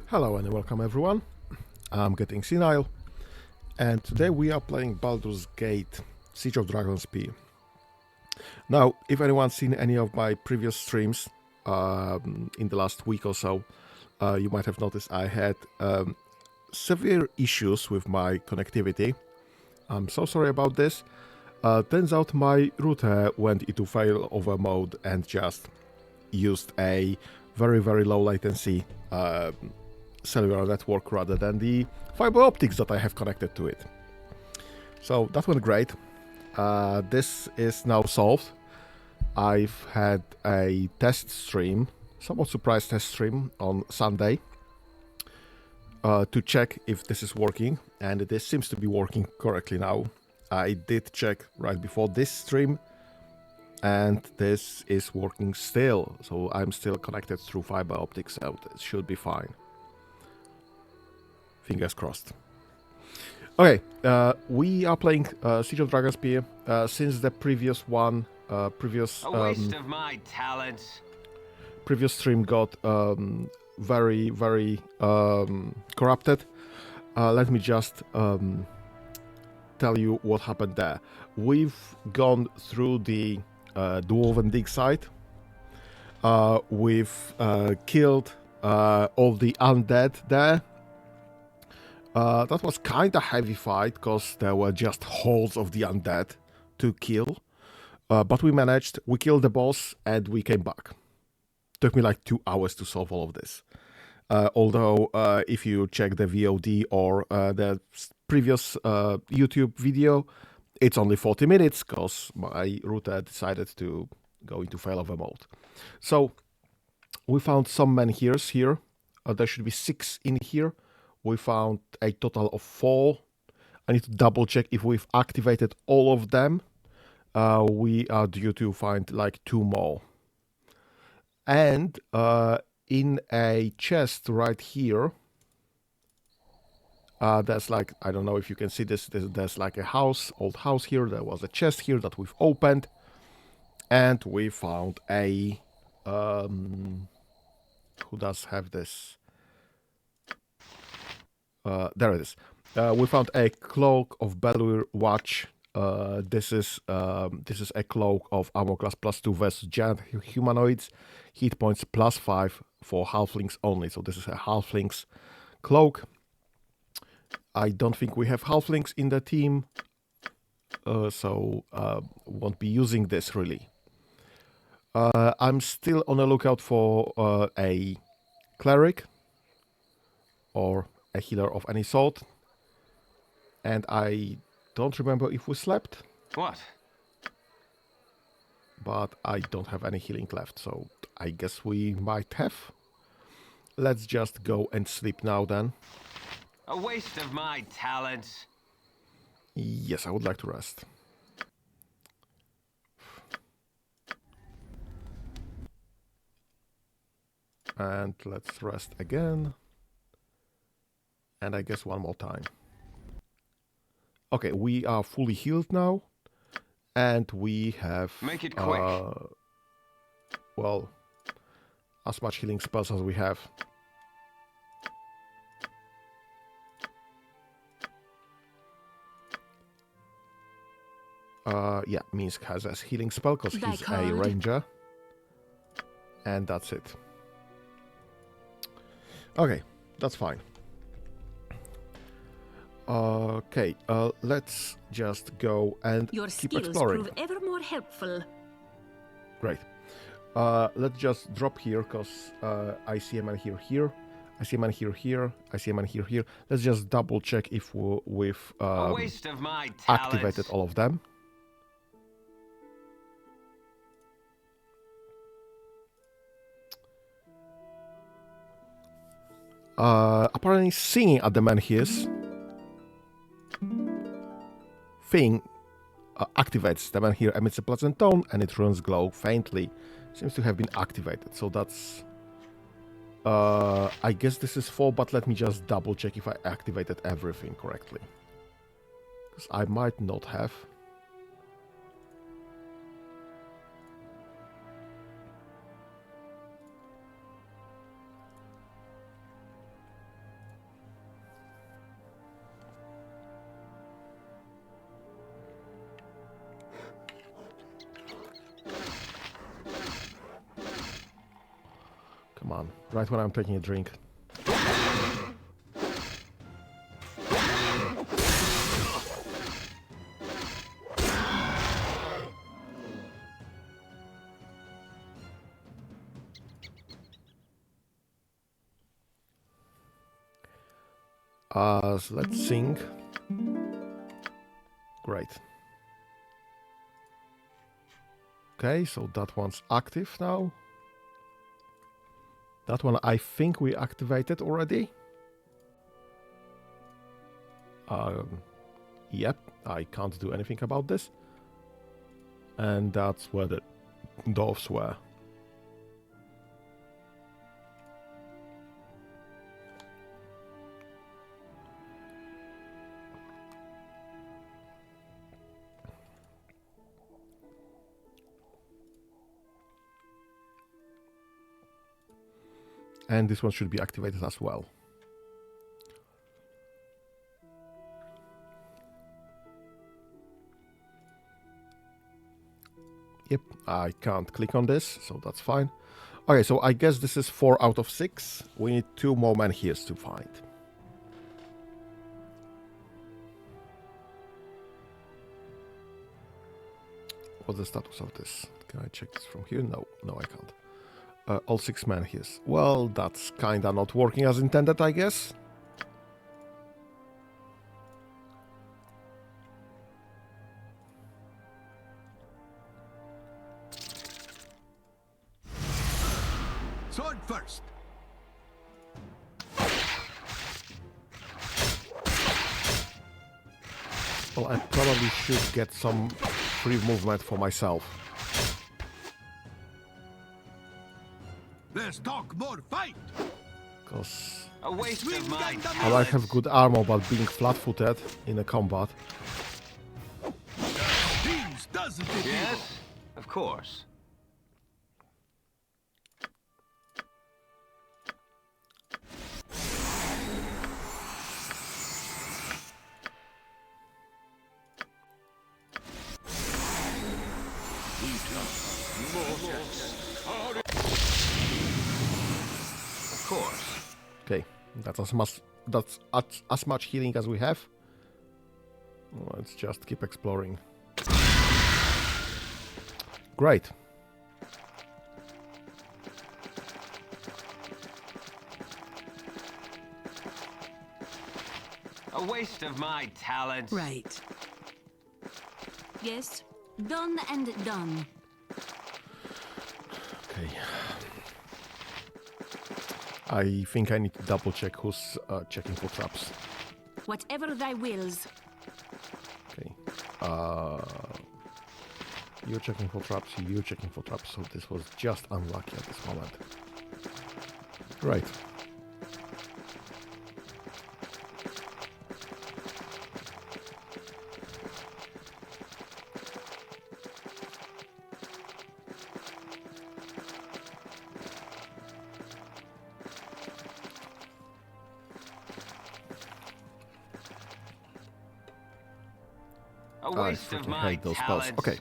Hello and welcome everyone. I'm getting senile, and today we are playing Baldurs Gate, Siege of Dragonspear. Now, if anyone's seen any of my previous streams in the last week or so, you might have noticed I had severe issues with my connectivity. I'm so sorry about this. Turns out my router went into failover mode and just used a very low latency cellular network rather than the fiber optics that I have connected to it. So that went great. This is now solved. I've had a test stream, somewhat surprise test stream on Sunday to check if this is working, and this seems to be working correctly now. I did check right before this stream, and this is working still, so I'm still connected through fiber optics, so it should be fine. Fingers crossed. Okay, we are playing Siege of Dragonspear since the previous one, previous A waste of my talents. Previous stream got very corrupted. Let me just tell you what happened there. We've gone through the Dwarven Dig site. We've killed all the undead there. That was kind of heavy fight because there were just hordes of the undead to kill. But we managed, we killed the boss and we came back. Took me like 2 hours to solve all of this. Although if you check the VOD or the previous YouTube video, it's only 40 minutes because my router decided to go into failover mode. So we found some menhirs here. There should be 6 in here. We found a total of 4. I need to double check if we've activated all of them. We are due to find like 2 more. And in a chest right here, there's like, I don't know if you can see this, there's like a house, old house here. There was a chest here that we've opened. And we found a, who does have this? There it is. We found a cloak of Baldurs Watch. This is a cloak of armor class +2 versus giant humanoids. Hit points +5 for halflings only. So this is a halflings cloak. I don't think we have halflings in the team, so won't be using this really. I'm still on the lookout for a cleric or a healer of any sort, and I don't remember if we slept. What? But I don't have any healing left, so I guess we might have. Let's just go and sleep now then. A waste of my talents. Yes, I would like to rest. And let's rest again. And I guess one more time. Okay, we are fully healed now. And we have... Make it quick. Well, as much healing spells as we have. Yeah, Minsk has a healing spell because he's a ranger. And that's it. Okay, that's fine. Okay, let's just go and Your keep skills exploring. prove ever more helpful. Great. Let's just drop here because I see a man here. I see a man here. I see a man here. Let's just double check if we've A waste of my talents. activated all of them. Apparently singing at the menhirs thing activates. The menhir emits a pleasant tone and it runs glow faintly. Seems to have been activated, so that's... I guess this is 4, but let me just double check if I activated everything correctly. Because I might not have. Come on, right when I'm taking a drink. So let's sing. Great. Okay, so that one's active now. That one I think we activated already. Yep, I can't do anything about this. And that's where the dwarves were. And this one should be activated as well. Yep, I can't click on this, so that's fine. Okay, so I guess this is 4 out of 6. We need 2 more menhirs to find. What's the status of this? Can I check this from here? No, I can't. All 6 menhirs. Well, that's kinda not working as intended, I guess. Sword first. Well, I probably should get some free movement for myself. Let's talk more fight. Because A waste of my I like talents. have good armor, but being flat-footed in a combat. Teams doesn't it? Yes, of course. Of course. Okay, that's as much healing as we have. Let's just keep exploring. Great. A waste of my talents. Right. Yes, done and done. Okay. I think I need to double check who's checking for traps. Whatever thy wills. Okay. You're checking for traps, you're checking for traps, so this was just unlucky at this moment. Right. A I waste of freaking my hate those spells. talents. Okay.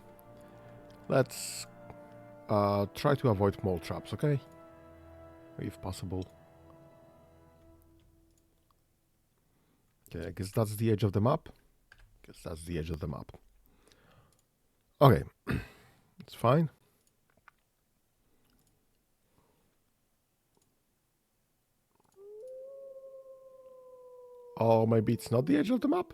Let's try to avoid more traps, okay? If possible. Okay, I guess that's the edge of the map. Guess that's the edge of the map. Okay. It's fine. Or maybe it's not the edge of the map?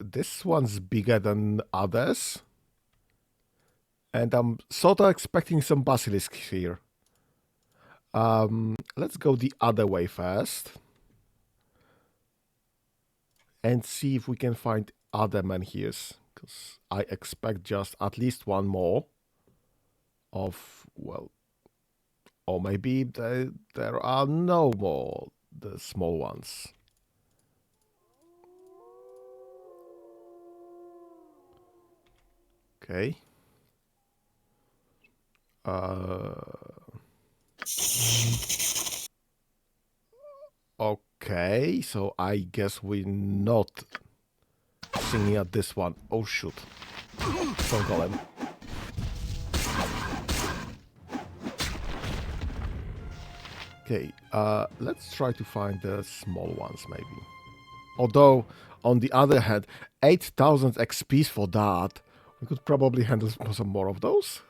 This one's bigger than others. And I'm sort of expecting some basilisks here. Let's go the other way first. And see if we can find other menhirs. Because I expect just at least one more. Of, well... Or maybe there are no more, the small ones. Okay. Okay, so I guess we're not singing at this one. Oh shoot. Stone Golem. Okay, let's try to find the small ones, maybe. Although, on the other hand, 8,000 XPs for that, we could probably handle some more of those.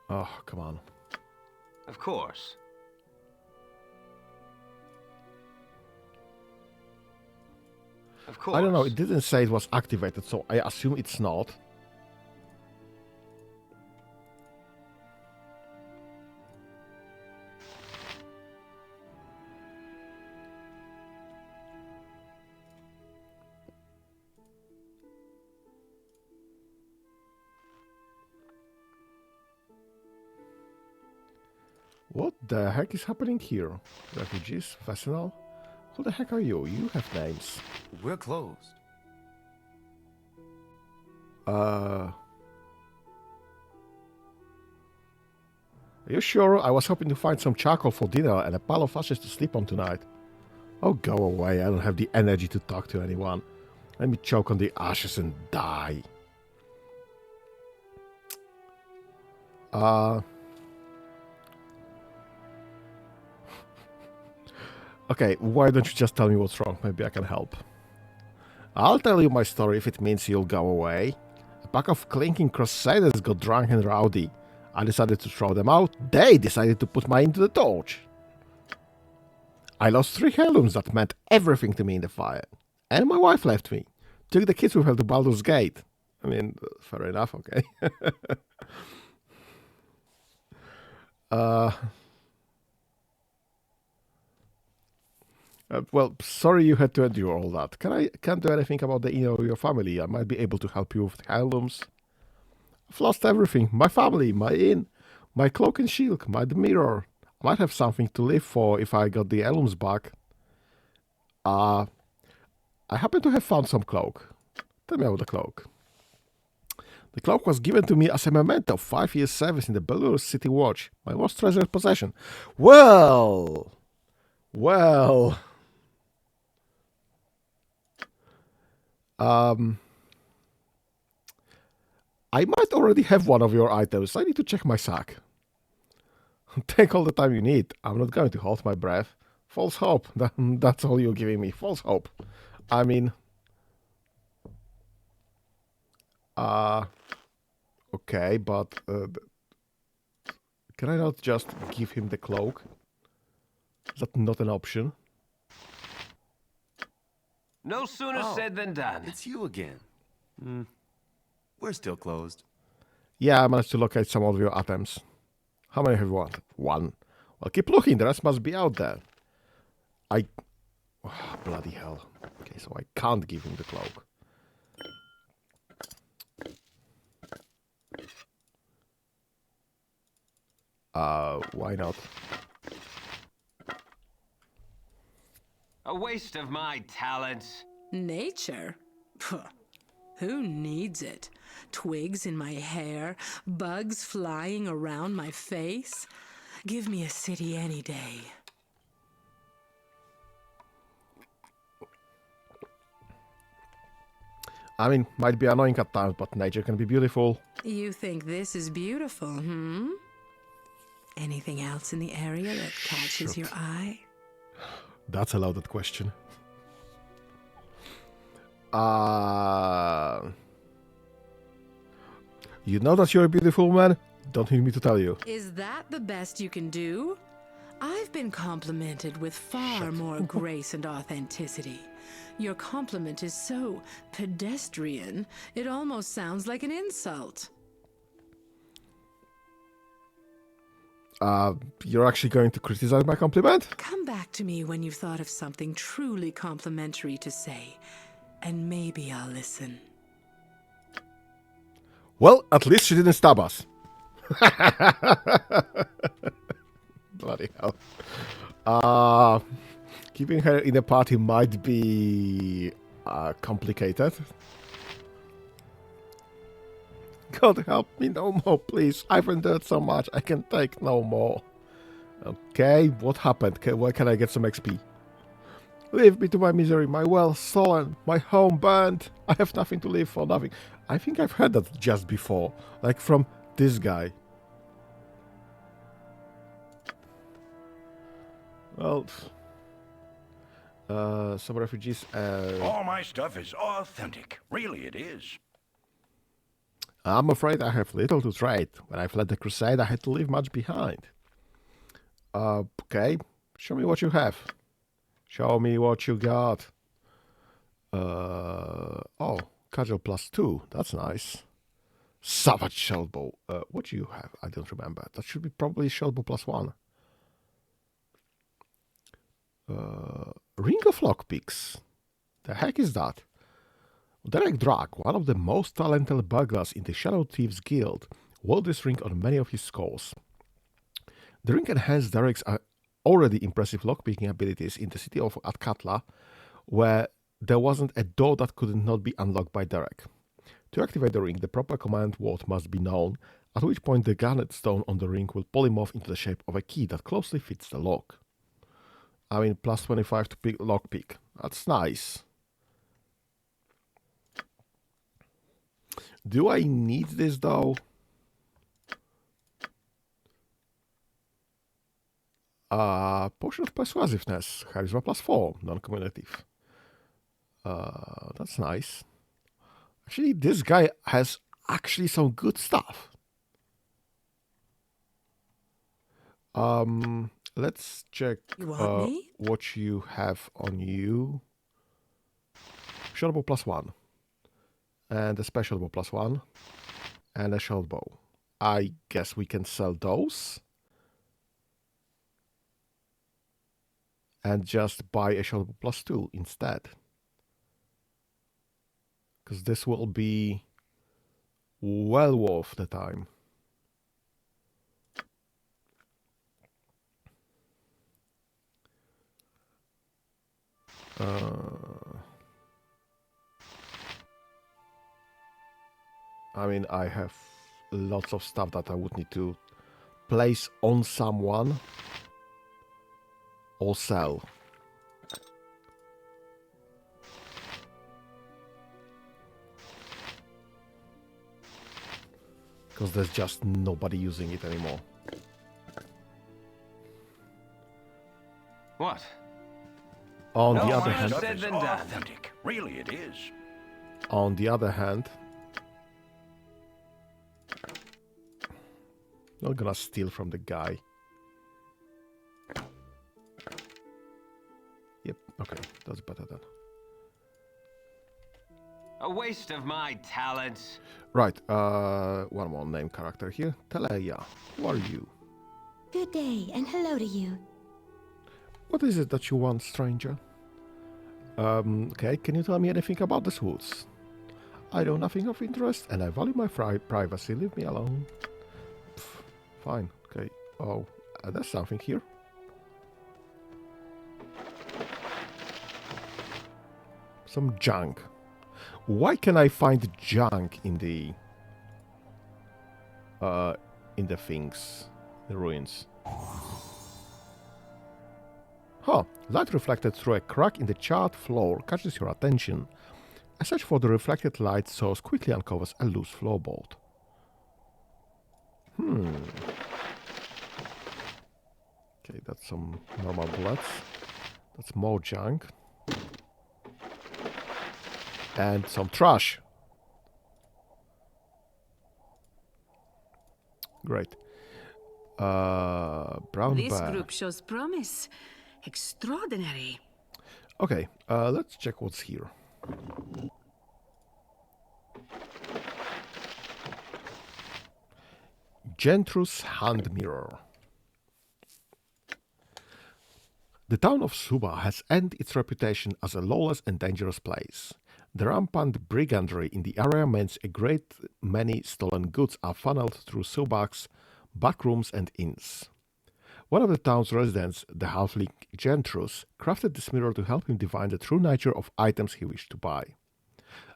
Oh, come on. Of course. Of course. I don't know, it didn't say it was activated, so I assume it's not. What the heck is happening here? Refugees? Vacinal? Who the heck are you? You have names. We're closed. Are you sure? I was hoping to find some charcoal for dinner and a pile of ashes to sleep on tonight. Oh, go away. I don't have the energy to talk to anyone. Let me choke on the ashes and die. Okay, why don't you just tell me what's wrong? Maybe I can help. I'll tell you my story if it means you'll go away. A pack of clinking crusaders got drunk and rowdy. I decided to throw them out. They decided to put mine into the torch. I lost 3 heirlooms that meant everything to me in the fire. And my wife left me. Took the kids with her to Baldurs Gate. I mean, fair enough, okay. Well, sorry you had to endure all that. Can't do anything about the inner of your family. I might be able to help you with heirlooms. I've lost everything. My family, my inn, my cloak and shield, my mirror. I might have something to live for if I got the heirlooms back. I happen to have found some cloak. Tell me about the cloak. The cloak was given to me as a memento of 5 years' service in the Baldurs City Watch. My most treasured possession. Well... I might already have one of your items. I need to check my sack. Take all the time you need. I'm not going to hold my breath. False hope. That's all you're giving me. False hope. I mean... okay, but... can I not just give him the cloak? Is that not an option? No sooner said than done. It's you again. We're still closed. Yeah, I managed to locate some of your items. How many have you want? 1. Well, keep looking. The rest must be out there. Oh, bloody hell. Okay, so I can't give him the cloak. Why not? A waste of my talents. Nature? Puh. Who needs it? Twigs in my hair, bugs flying around my face. Give me a city any day. I mean, might be annoying at times, but nature can be beautiful. You think this is beautiful, hmm? Anything else in the area that catches your eye? That's a loaded question. You know that you're a beautiful man? Don't need me to tell you. Is that the best you can do? I've been complimented with far more grace and authenticity. Your compliment is so pedestrian, it almost sounds like an insult. You're actually going to criticize my compliment? Come back to me when you've thought of something truly complimentary to say, and maybe I'll listen. Well, at least she didn't stab us. Bloody hell. Keeping her in a party might be complicated. God help me, no more, please. I've endured so much, I can take no more. Okay, what happened? Where can I get some XP? Leave me to my misery, my wealth stolen, my home burned. I have nothing to live for, nothing. I think I've heard that just before, like from this guy. Well, some refugees. All my stuff is authentic. Really, it is. I'm afraid I have little to trade. When I fled the crusade, I had to leave much behind. Okay, show me what you have. Show me what you got. Oh, cudgel +2. That's nice. Savage shellbow. What do you have? I don't remember. That should be probably shellbow +1. Ring of lockpicks. The heck is that? Derek Drag, one of the most talented burglars in the Shadow Thieves Guild, wore this ring on many of his scores. The ring enhanced Derek's already impressive lockpicking abilities in the city of Atkatla, where there wasn't a door that could not be unlocked by Derek. To activate the ring, the proper command word must be known, at which point the garnet stone on the ring will polymorph into the shape of a key that closely fits the lock. I mean, +25 to lockpick. That's nice. Do I need this though? Potion of Persuasiveness, Charisma +4, non-cumulative. That's nice. Actually, this guy has actually some good stuff. Let's check what you have on you. Shellbow +1. And a special bow +1. And a shell bow. I guess we can sell those. And just buy a shell bow +2 instead. Because this will be well worth the time. I mean, I have lots of stuff that I would need to place on someone or sell. Because there's just nobody using it anymore. What? On No, the other more hand, said than done. Authentic. Really, it is. on the other hand, not gonna steal from the guy. Yep, okay, that's better then. A waste of my talents. Right, one more name character here. Teleia, who are you? Good day, and hello to you. What is it that you want, stranger? Okay, can you tell me anything about these woods? I know nothing of interest, and I value my privacy. Leave me alone. Pff, fine, okay. Oh, there's something here. Some junk. Why can I find junk in the things, the ruins? Huh, light reflected through a crack in the charred floor catches your attention. A search for the reflected light source quickly uncovers a loose floorboard. Okay, that's some normal bullets. That's more junk. And some trash. Great. Brown This bear. group shows promise. Extraordinary. Okay, let's check what's here. Gentru's Hand Mirror. The town of Suba has earned its reputation as a lawless and dangerous place. The rampant brigandry in the area means a great many stolen goods are funneled through Subak's backrooms and inns. One of the town's residents, the halfling Gentrus, crafted this mirror to help him divine the true nature of items he wished to buy.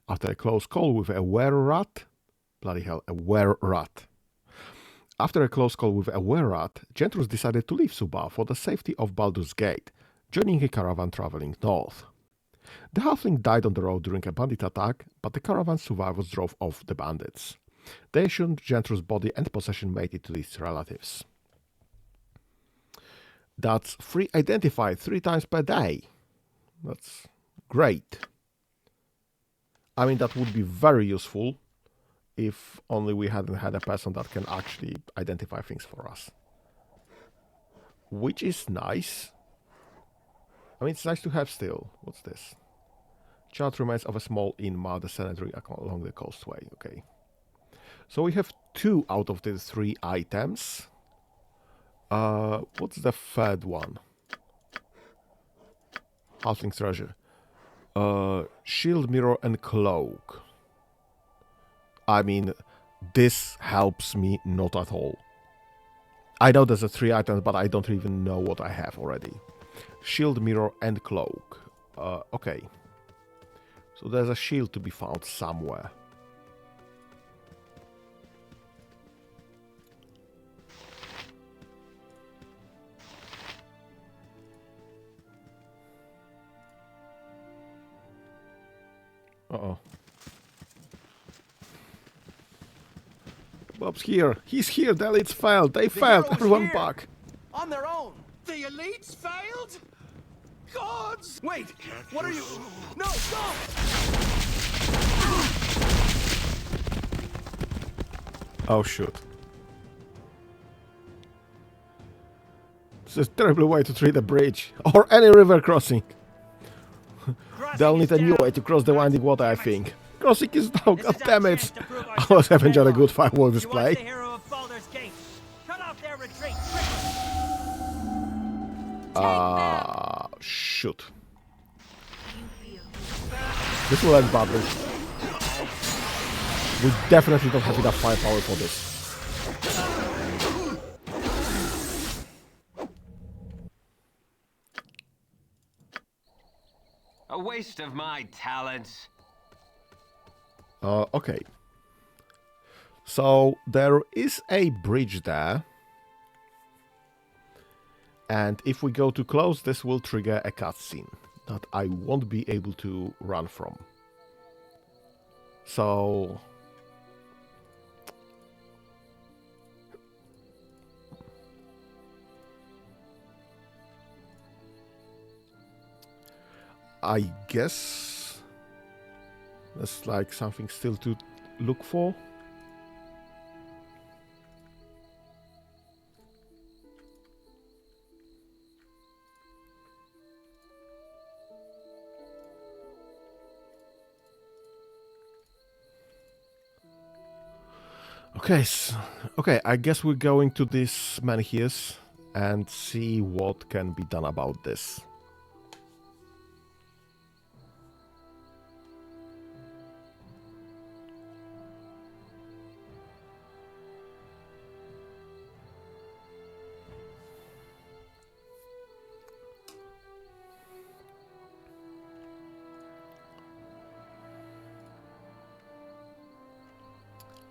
After a close call with a were-rat, bloody hell, a were-rat. After a close call with a were-rat, Gentrus decided to leave Suba for the safety of Baldurs Gate, joining a caravan traveling north. The halfling died on the road during a bandit attack, but the caravan survivors drove off the bandits. They assumed Gentru's body and possession made it to his relatives. That's free identified 3 times per day. That's great. I mean, that would be very useful if only we hadn't had a person that can actually identify things for us. Which is nice. I mean, it's nice to have still. What's this? Chart remains of a small inn marked the cemetery along the coastway. Okay. So we have 2 out of the 3 items. What's the third one? Halfling treasure. Shield, mirror, and cloak. I mean, this helps me not at all. I know there's a 3 items, but I don't even know what I have already. Shield, mirror, and cloak. Okay. So there's a shield to be found somewhere. Uh-oh. Bob's here. He's here. The elites failed. They failed. Everyone back. On their own. The elites failed? Gods! Wait, what are you? No, stop! Oh, shoot. This is a terrible way to treat a bridge. Or any river crossing. They'll need a new way to cross the winding water, I think. Crossing is down, god damn it! I was having a good fireworks display. The hero of Baldurs Gate. Cut off their retreat. Shoot. This will end badly. We definitely don't have enough firepower for this. A waste of my talents. Okay. So there is a bridge there. And if we go too close, this will trigger a cutscene that I won't be able to run from. So I guess that's like something still to look for. Okay, I guess we're going to this menhirs and see what can be done about this.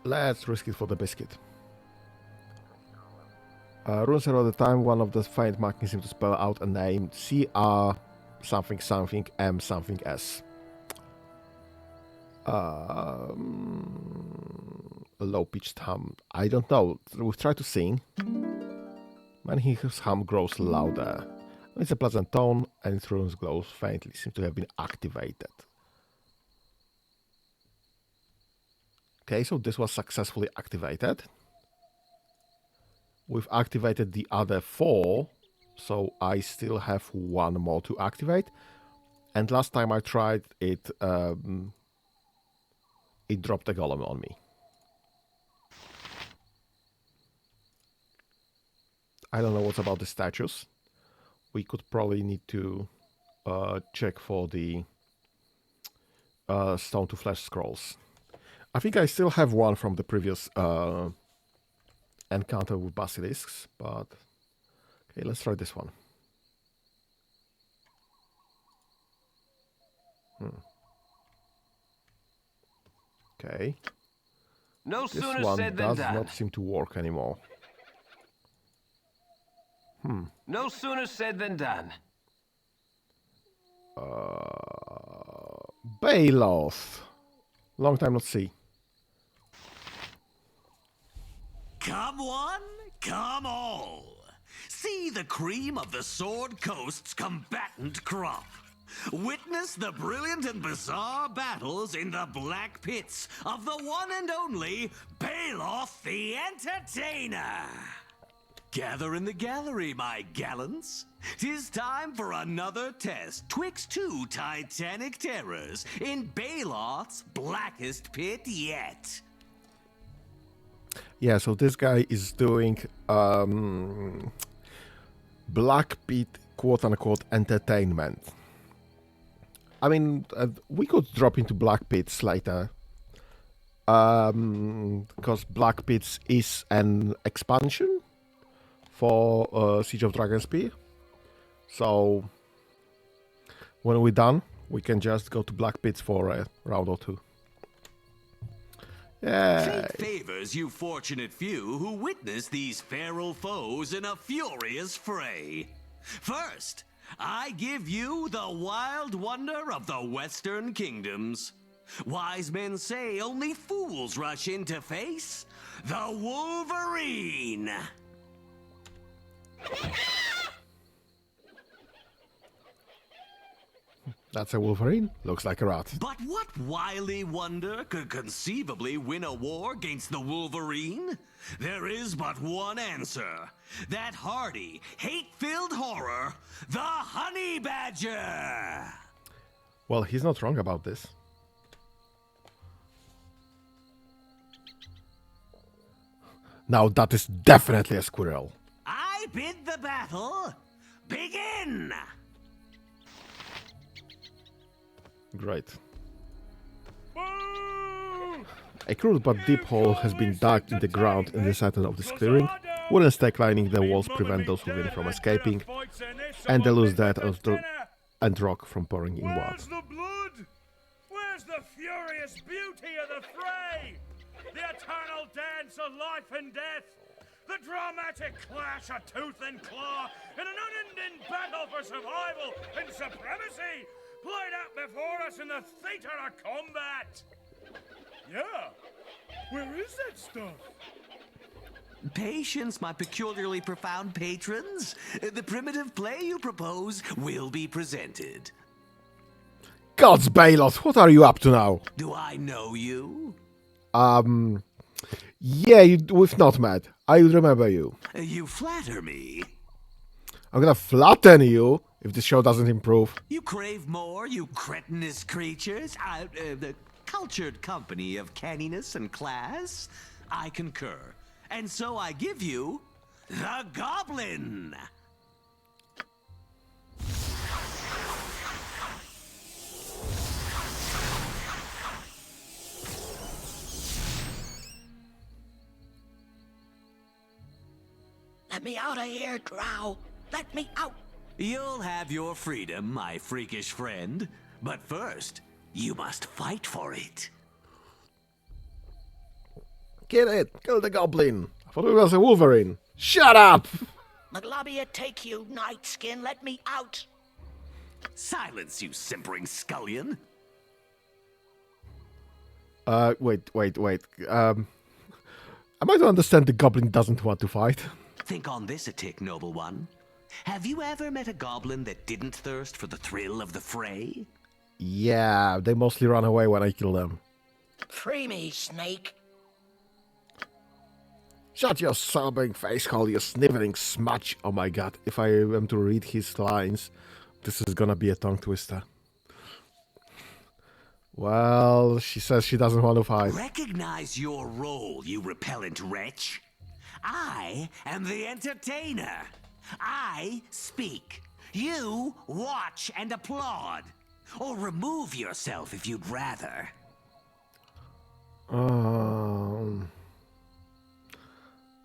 Let's risk it for the biscuit. Runes are all the time. One of the faint markings seem to spell out a name. CR something something M something S. A low-pitched hum. I don't know. We've tried to sing. When his hum grows louder. It's a pleasant tone and its runes glows faintly. Seem to have been activated. Okay, so this was successfully activated. We've activated the other 4, so I still have 1 more to activate. And last time I tried it, it dropped a golem on me. I don't know what's about the statues. We could probably need to check for the stone to flesh scrolls. I think I still have 1 from the previous encounter with basilisks, but okay, let's try this one. Okay. No This sooner one said than does done. not seem to work anymore. No sooner said than done. Bailos. Long time not see. Come one, come all. See the cream of the Sword Coast's combatant crop. Witness the brilliant and bizarre battles in the black pits of the one and only Baloth the Entertainer. Gather in the gallery, my gallants. 'Tis time for another test twixt two titanic terrors in Baloth's blackest pit yet. Yeah, so this guy is doing Black Pit quote-unquote entertainment. I mean, we could drop into Black Pits later. Because Black Pits is an expansion for Siege of Dragonspear. So, when we're done, we can just go to Black Pits for a round or two. Yeah. Fate favors you fortunate few who witness these feral foes in a furious fray. First, I give you the wild wonder of the Western Kingdoms. Wise men say only fools rush in to face the Wolverine. That's a Wolverine. Looks like a rat. But what wily wonder could conceivably win a war against the Wolverine? There is but one answer. That hardy, hate-filled horror, the Honey Badger! Well, he's not wrong about this. Now that is definitely a squirrel. I bid the battle begin! Great. A crude but deep hole has been dug in the ground in the center of this clearing. Wooden stake lining the walls prevent those within from escaping, and the loose dirt and rock from pouring inwards. Where's the blood? Where's the furious beauty of the fray? The eternal dance of life and death? The dramatic clash of tooth and claw in an unending battle for survival and supremacy played out before us in the theater of combat? Yeah. Where is that stuff? Patience, my peculiarly profound patrons. The primitive play you propose will be presented. God's Bailos, what are you up to now? Do I know you? Yeah, we've not met. I remember you. You flatter me. I'm gonna flatten you if this show doesn't improve. You crave more, you cretinous creatures. The cultured company of canniness and class. I concur. And so I give you the Goblin. Let me out of here, Drow. Let me out. You'll have your freedom, my freakish friend. But first, you must fight for it. Kill it! Kill the goblin! I thought it was a Wolverine. Shut up! Maglabia, take you, Night Skin. Let me out. Silence, you simpering scullion. Wait. Am I to understand the goblin doesn't want to fight? Think on this a tick, noble one. Have you ever met a goblin that didn't thirst for the thrill of the fray? Yeah, they mostly run away when I kill them. Free me, Snake. Shut your sobbing face hole, you sniveling smudge. Oh my god, if I am to read his lines, this is gonna be a tongue twister. Well, she says she doesn't want to fight. Recognize your role, you repellent wretch. I am the entertainer. I speak. You watch and applaud. Or remove yourself if you'd rather.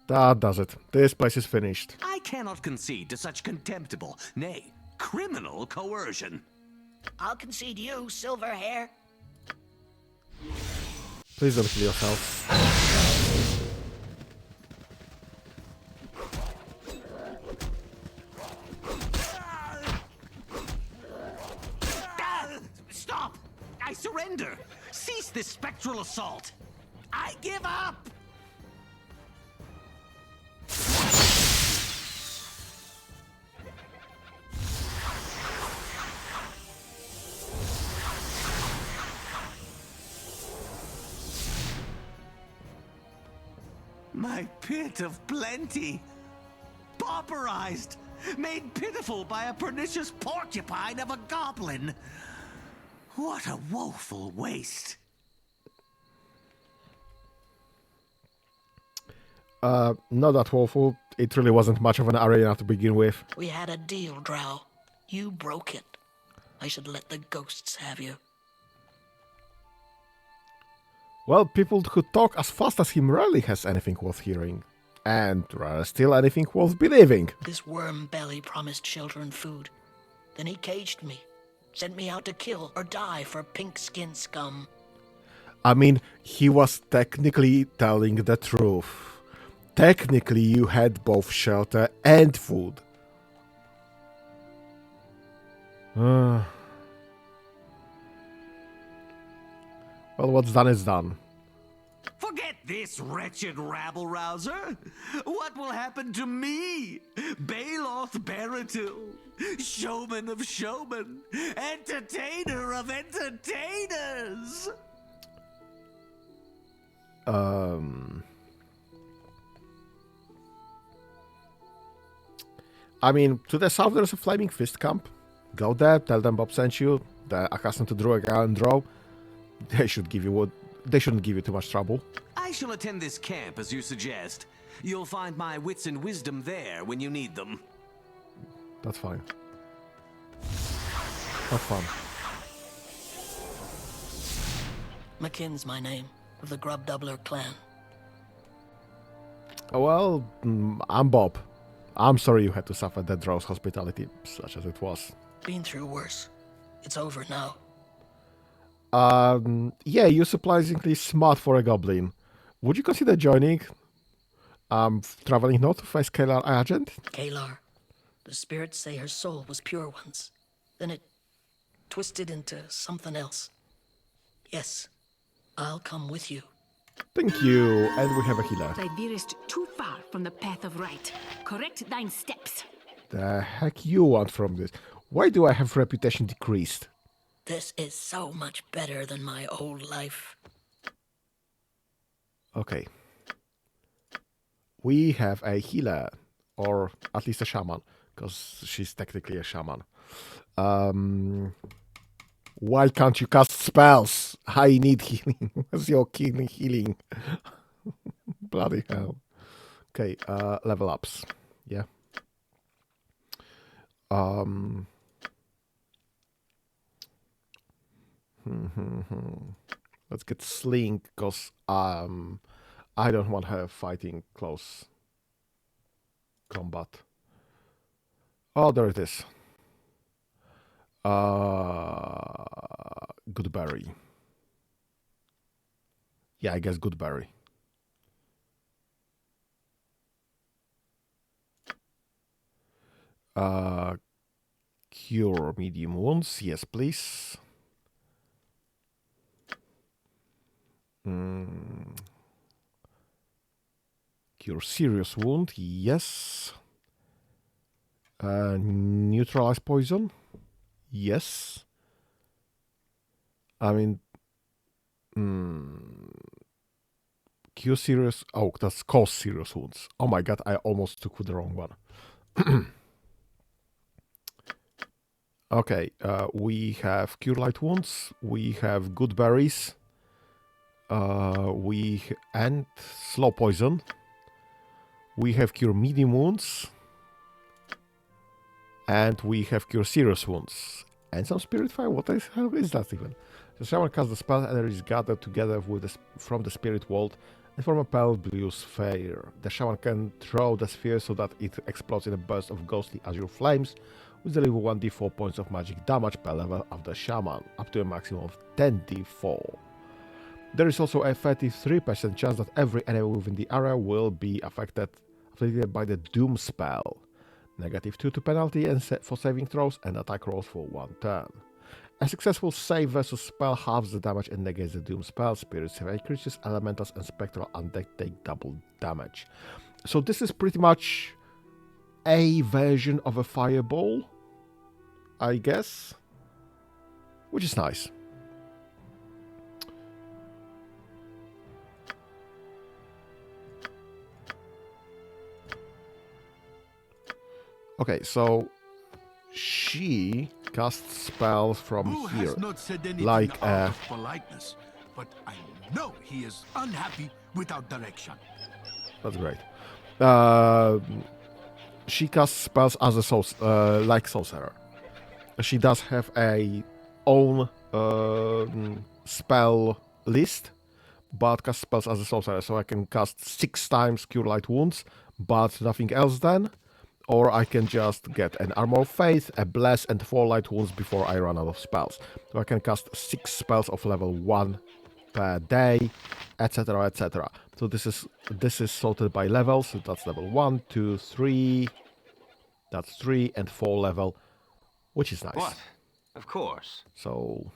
That does it. This place is finished. I cannot concede to such contemptible, nay, criminal coercion. I'll concede you, silver hair. Please don't kill yourself. Surrender! Cease this spectral assault! I give up! My pit of plenty! Pauperized! Made pitiful by a pernicious porcupine of a goblin! What a woeful waste! Not that woeful. It really wasn't much of an arena to begin with. We had a deal, Drow. You broke it. I should let the ghosts have you. Well, people who talk as fast as him rarely has anything worth hearing. And still anything worth believing. This worm belly promised shelter and food. Then he caged me. Sent me out to kill or die for pink-skinned scum. I mean, he was technically telling the truth. Technically, you had both shelter and food. Well, what's done is done. Forget this, wretched rabble-rouser! What will happen to me? Baloth Baratil, showman of showmen, entertainer of entertainers! I mean, to the south there's a Flaming Fist camp. Go there, tell them Bob sent you. They're accustomed to Druaga and draw. They shouldn't give you too much trouble. I shall attend this camp as you suggest. You'll find my wits and wisdom there when you need them. That's fine. Have fun. McKinn's my name, of the Grub Doubler clan. Well, I'm Bob. I'm sorry you had to suffer that Drow's hospitality, such as it was. Been through worse. It's over now. Yeah, you're surprisingly smart for a goblin. Would you consider joining? Traveling north to face Caelar Argent? Caelar. The spirits say her soul was pure once. Then it twisted into something else. Yes, I'll come with you. Thank you, and we have a healer. Thy veerest too far from the path of right. Correct thine steps. The heck you want from this? Why do I have reputation decreased? This is so much better than my old life. Okay. We have a healer, or at least a shaman, because she's technically a shaman. Why can't you cast spells? I need healing. Where's your healing? Bloody hell. Okay, level ups. Yeah. Let's get Sling, because I don't want her fighting close combat. Oh, there it is. Goodberry. Yeah, I guess Goodberry. Cure medium wounds. Yes, please. Cure serious wound. Yes. Neutralize poison. Yes. I mean, cure serious. Oh, that's cause serious wounds. Oh my god, I almost took the wrong one. Okay, we have cure light wounds. We have good berries. And slow poison. We have cure medium wounds. And we have cure serious wounds. And some spirit fire. What the hell is that even? The shaman casts the spell and is gathered together with from the spirit world and form a pale blue sphere. The shaman can throw the sphere so that it explodes in a burst of ghostly azure flames, which deliver 1d4 points of magic damage per level of the shaman, up to a maximum of 10d4. There is also a 33% chance that every enemy within the area will be affected by the Doom spell. -2 to penalty and for saving throws and attack rolls for 1 turn. A successful save versus spell halves the damage and negates the doom spell. Spirits, heavy creatures, elementals, and spectral undead take double damage. So this is pretty much a version of a fireball, I guess, which is nice. Okay, so she casts spells from here, has not said anything like out of politeness, but I know he is unhappy without direction. That's great. She casts spells as a like sorcerer. She does have a own spell list, but casts spells as a sorcerer. So I can cast 6 times Cure Light Wounds, but nothing else then. Or I can just get an Armor of Faith, a Bless, and 4 Light Wounds before I run out of spells. So I can cast 6 spells of level 1 per day, etc., etc. So this is sorted by levels. So that's level 1, 2, 3. That's 3 and 4 level, which is nice. What? Of course. So,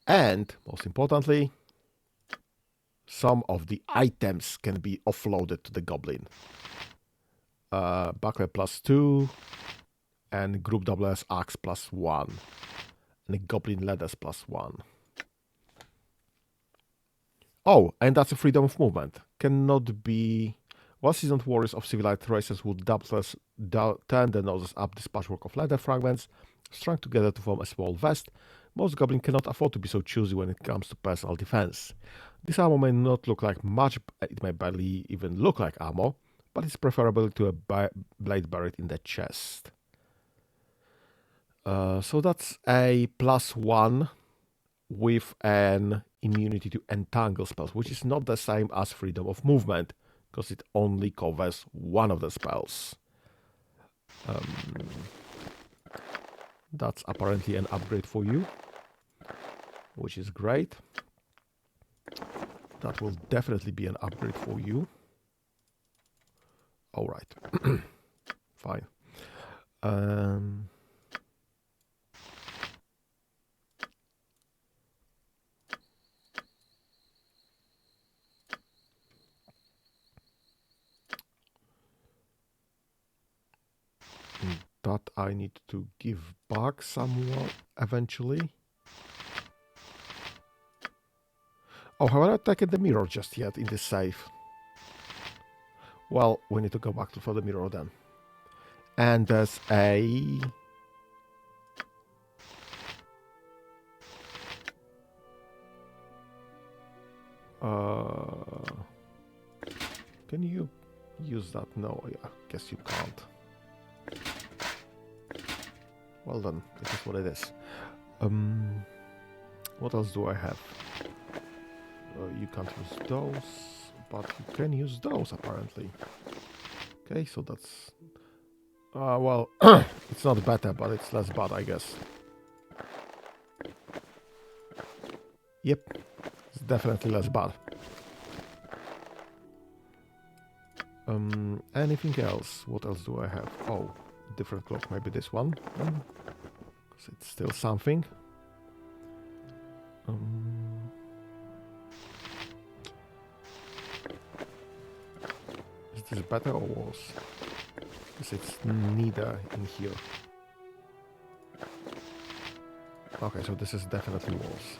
and most importantly, some of the items can be offloaded to the goblin. Buckler +2, and Group Doubler's Axe +1, and the Goblin Leathers +1. Oh, and that's a freedom of movement. Cannot be... Well-seasoned warriors of civilized races would doubtless turn their noses up this patchwork of leather fragments, strung together to form a small vest. Most goblins cannot afford to be so choosy when it comes to personal defense. This armor may not look like much, it may barely even look like armor, but it's preferable to a blade buried in the chest. So that's a +1 with an immunity to entangle spells, which is not the same as freedom of movement, because it only covers one of the spells. That's apparently an upgrade for you, which is great. That will definitely be an upgrade for you. All right. Fine. That I need to give back somewhere eventually. Oh, have I not taken the mirror just yet in this save? Well, we need to go back for the mirror then. And there's a... Can you use that? No, I guess you can't. Well done, it is what it is. What else do I have? You can't use those, but you can use those apparently. Okay, so that's... well, it's not better, but it's less bad, I guess. Yep, it's definitely less bad. Anything else? What else do I have? Oh, different cloak, maybe this one. Because it's still something. Is this better or worse? Because it's neither in here. Okay, so this is definitely worse.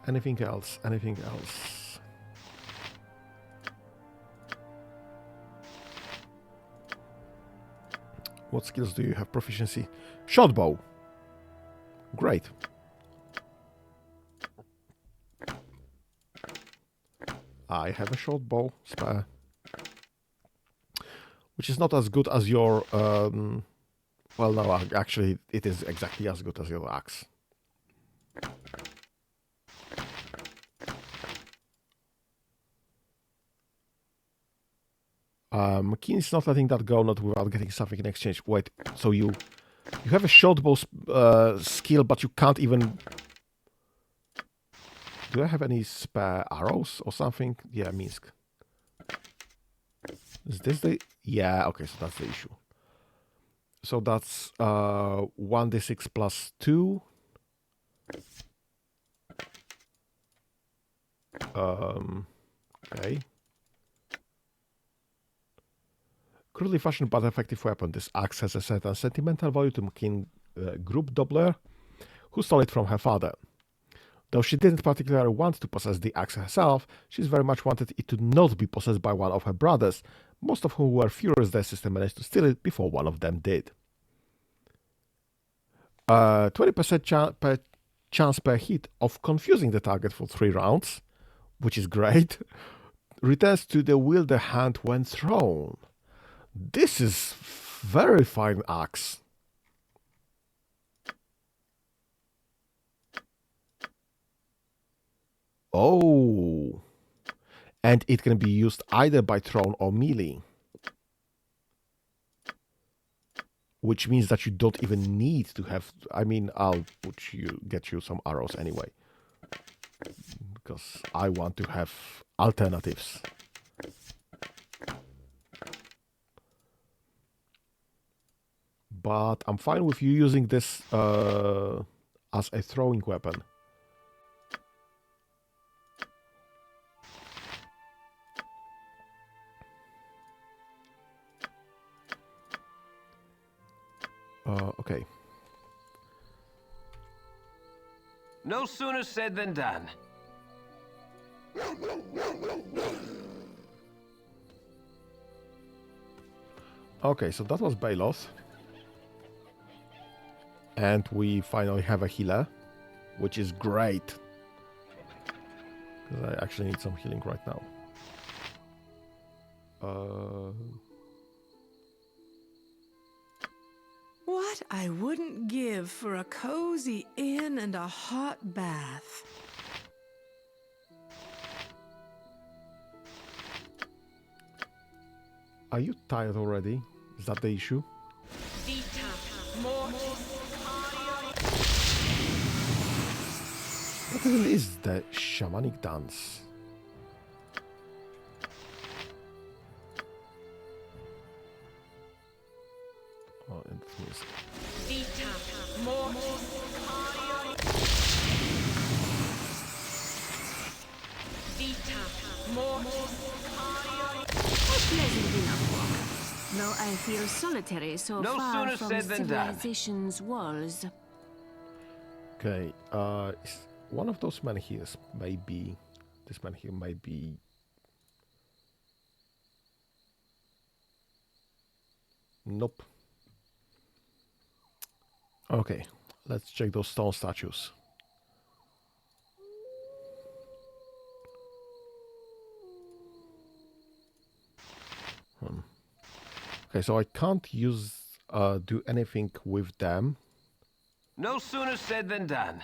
Anything else? Anything else? What skills do you have proficiency? Short bow. Great. I have a short bow spare, which is not as good as your... well, no, actually, it is exactly as good as your axe. Keen is not letting that go, not without getting something in exchange. Wait, so you have a short bow skill, but you can't even... Do I have any spare arrows or something? Yeah, Minsk. Is this the... Yeah, okay, so that's the issue. So that's 1d6 plus 2. Okay. Crudely fashioned but effective weapon, this axe has a certain sentimental value to King Group Doubler, who stole it from her father. Though she didn't particularly want to possess the axe herself, she very much wanted it to not be possessed by one of her brothers, most of whom were furious their sister managed to steal it before one of them did. 20% chance per hit of confusing the target for 3 rounds, which is great, returns to the wielder hand when thrown. This is very fine axe. Oh, and it can be used either by thrown or melee, which means that you don't even need to have. I mean, I'll get you some arrows anyway, because I want to have alternatives. But I'm fine with you using this as a throwing weapon. Okay. No sooner said than done. Okay, so that was Baloth. And we finally have a healer, which is great. Because I actually need some healing right now. What I wouldn't give for a cozy inn and a hot bath. Are you tired already? Is that the issue? What the hell is the shamanic dance? Oh, and music. Pleasant enough walk, though I feel solitary so No far sooner from said than done. civilization's walls. Okay, one of those men here may be. This man here might be. Nope. Okay, let's check those stone statues. Okay, so I can't do anything with them. No sooner said than done.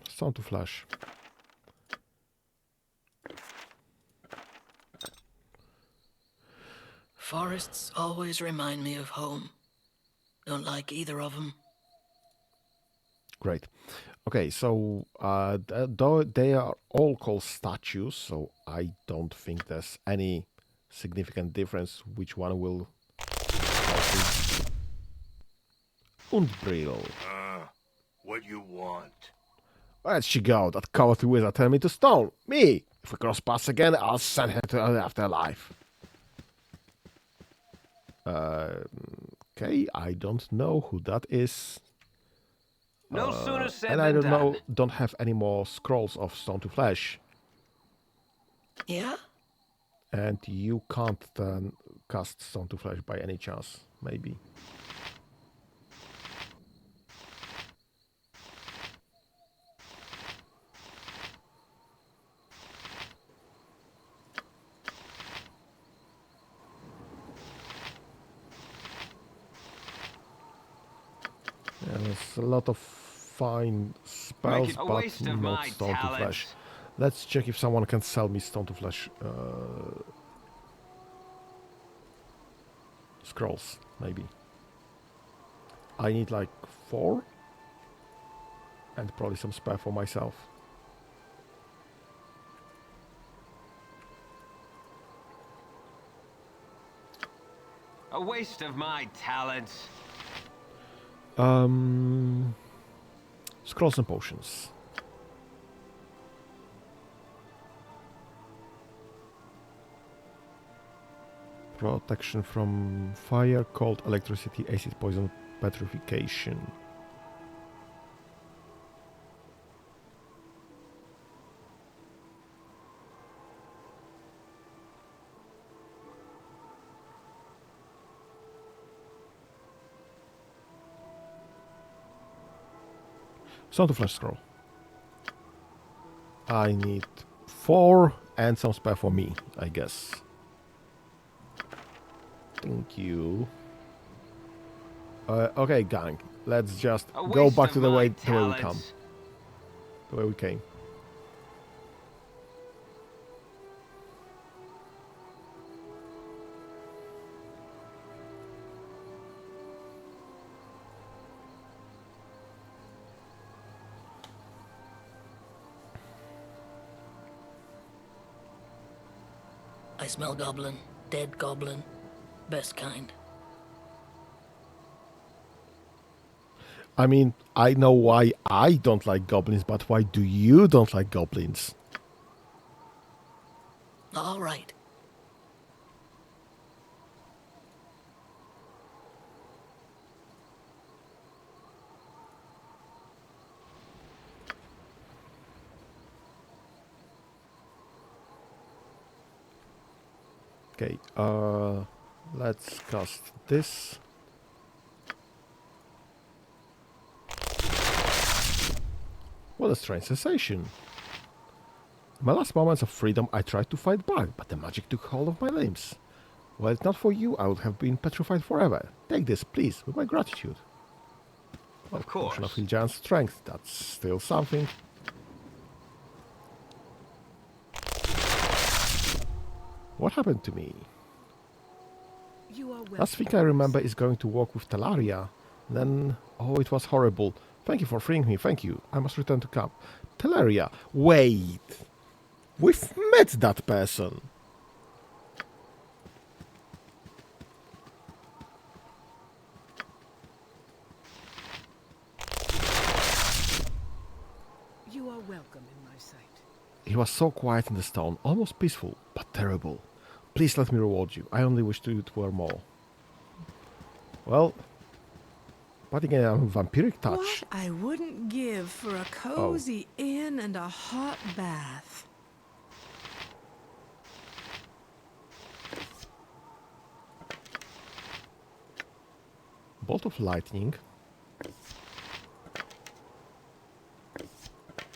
Stone to flash. Forests always remind me of home. Don't like either of them. Great. Okay, so though they are all called statues, so I don't think there's any significant difference which one will. Undbril. What you want? Where'd she go? That cowardly wizard turned me to stone. Me! If we cross paths again, I'll send her to the afterlife. Okay, I don't know who that is. No sooner said and I than done. don't have any more scrolls of stone to flesh. Yeah? And you can't cast stone to flesh by any chance, maybe. Yeah, there's a lot of fine spells, but not stone to flesh. Let's check if someone can sell me stone to flesh scrolls, maybe. I need like 4 and probably some spare for myself. A waste of my talents. Scrolls and potions. Protection from fire, cold, electricity, acid, poison, petrification. Sound of Flesh Scroll. I need 4 and some spare for me, I guess. Thank you. Okay, gang. Let's just go back to the way we come. The way we came. I smell goblin. Dead goblin. Best kind. I mean, I know why I don't like goblins, but why do you don't like goblins? All right. Okay, let's cast this. What a strange sensation. In my last moments of freedom, I tried to fight back, but the magic took hold of my limbs. Were it not for you, I would have been petrified forever. Take this, please, with my gratitude. Of course. Potion of Hill Giant Strength, that's still something. What happened to me? Last thing I remember is going to walk with Talaria. Then, oh, it was horrible. Thank you for freeing me, thank you. I must return to camp. Talaria, wait! We've met that person! You are welcome in my sight. He was so quiet in the stone, almost peaceful, but terrible. Please let me reward you. I only wish to it were more. Well, but again, I'm vampiric touch. What I wouldn't give for a cozy inn and a hot bath. Bolt of lightning.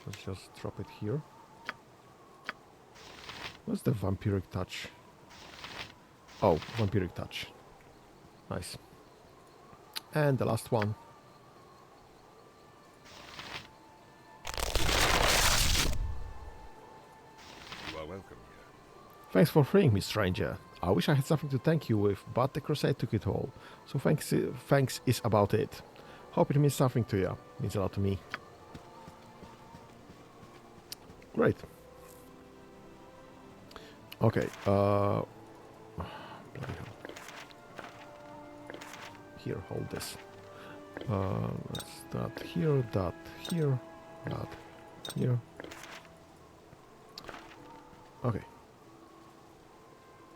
Let's just drop it here. What's the vampiric touch? Oh, vampiric touch. Nice. And the last one. You are welcome here. Thanks for freeing me, stranger. I wish I had something to thank you with, but the crusade took it all. So thanks is about it. Hope it means something to you. Means a lot to me. Great. Okay, bloody hell. Here, hold this. Let's that here, that here, that here. Okay.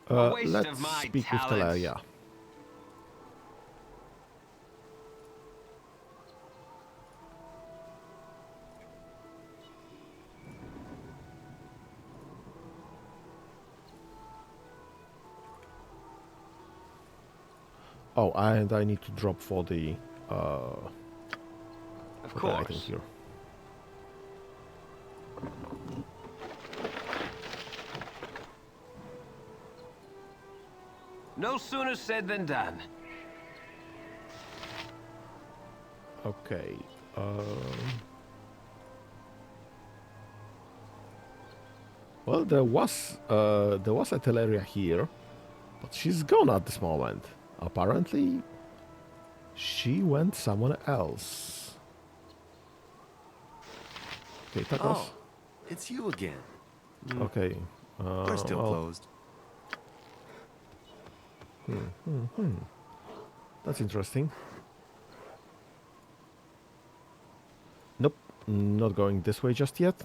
Let's speak with Talaria. Oh, and I need to drop for the of for course. the item here. No sooner said than done. Okay. Well, there was a Teleria here, but she's gone at this moment. Apparently, she went somewhere else. Okay, Tacos. Oh, it's you again. Okay. We're still well, closed. That's interesting. Nope, not going this way just yet.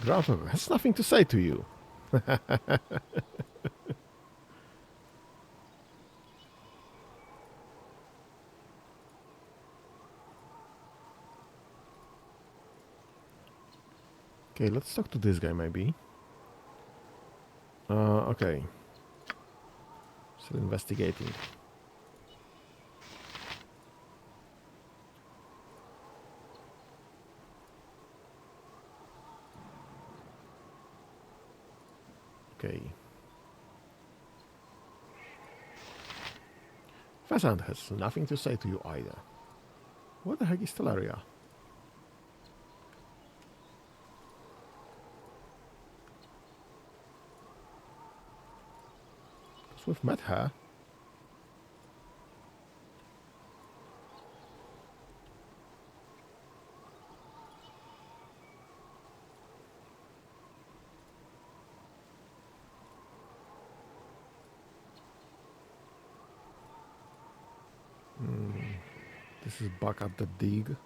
Groundhog has nothing to say to you. Okay, let's talk to this guy maybe. Okay. Still investigating. Okay. Pheasant has nothing to say to you either. What the heck is Teleria? Because we've met her. This is back at the dig.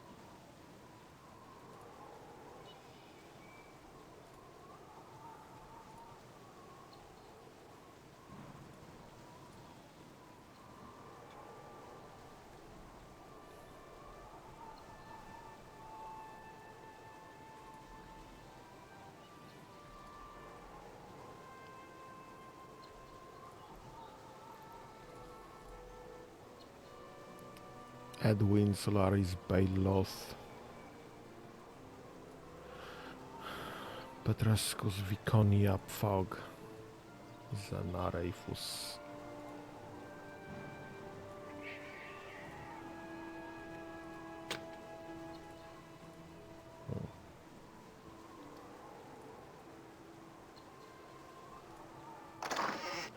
Edwin, Solaris, Bailoth, Petrascus, Viconia, Fog, Zanareifus.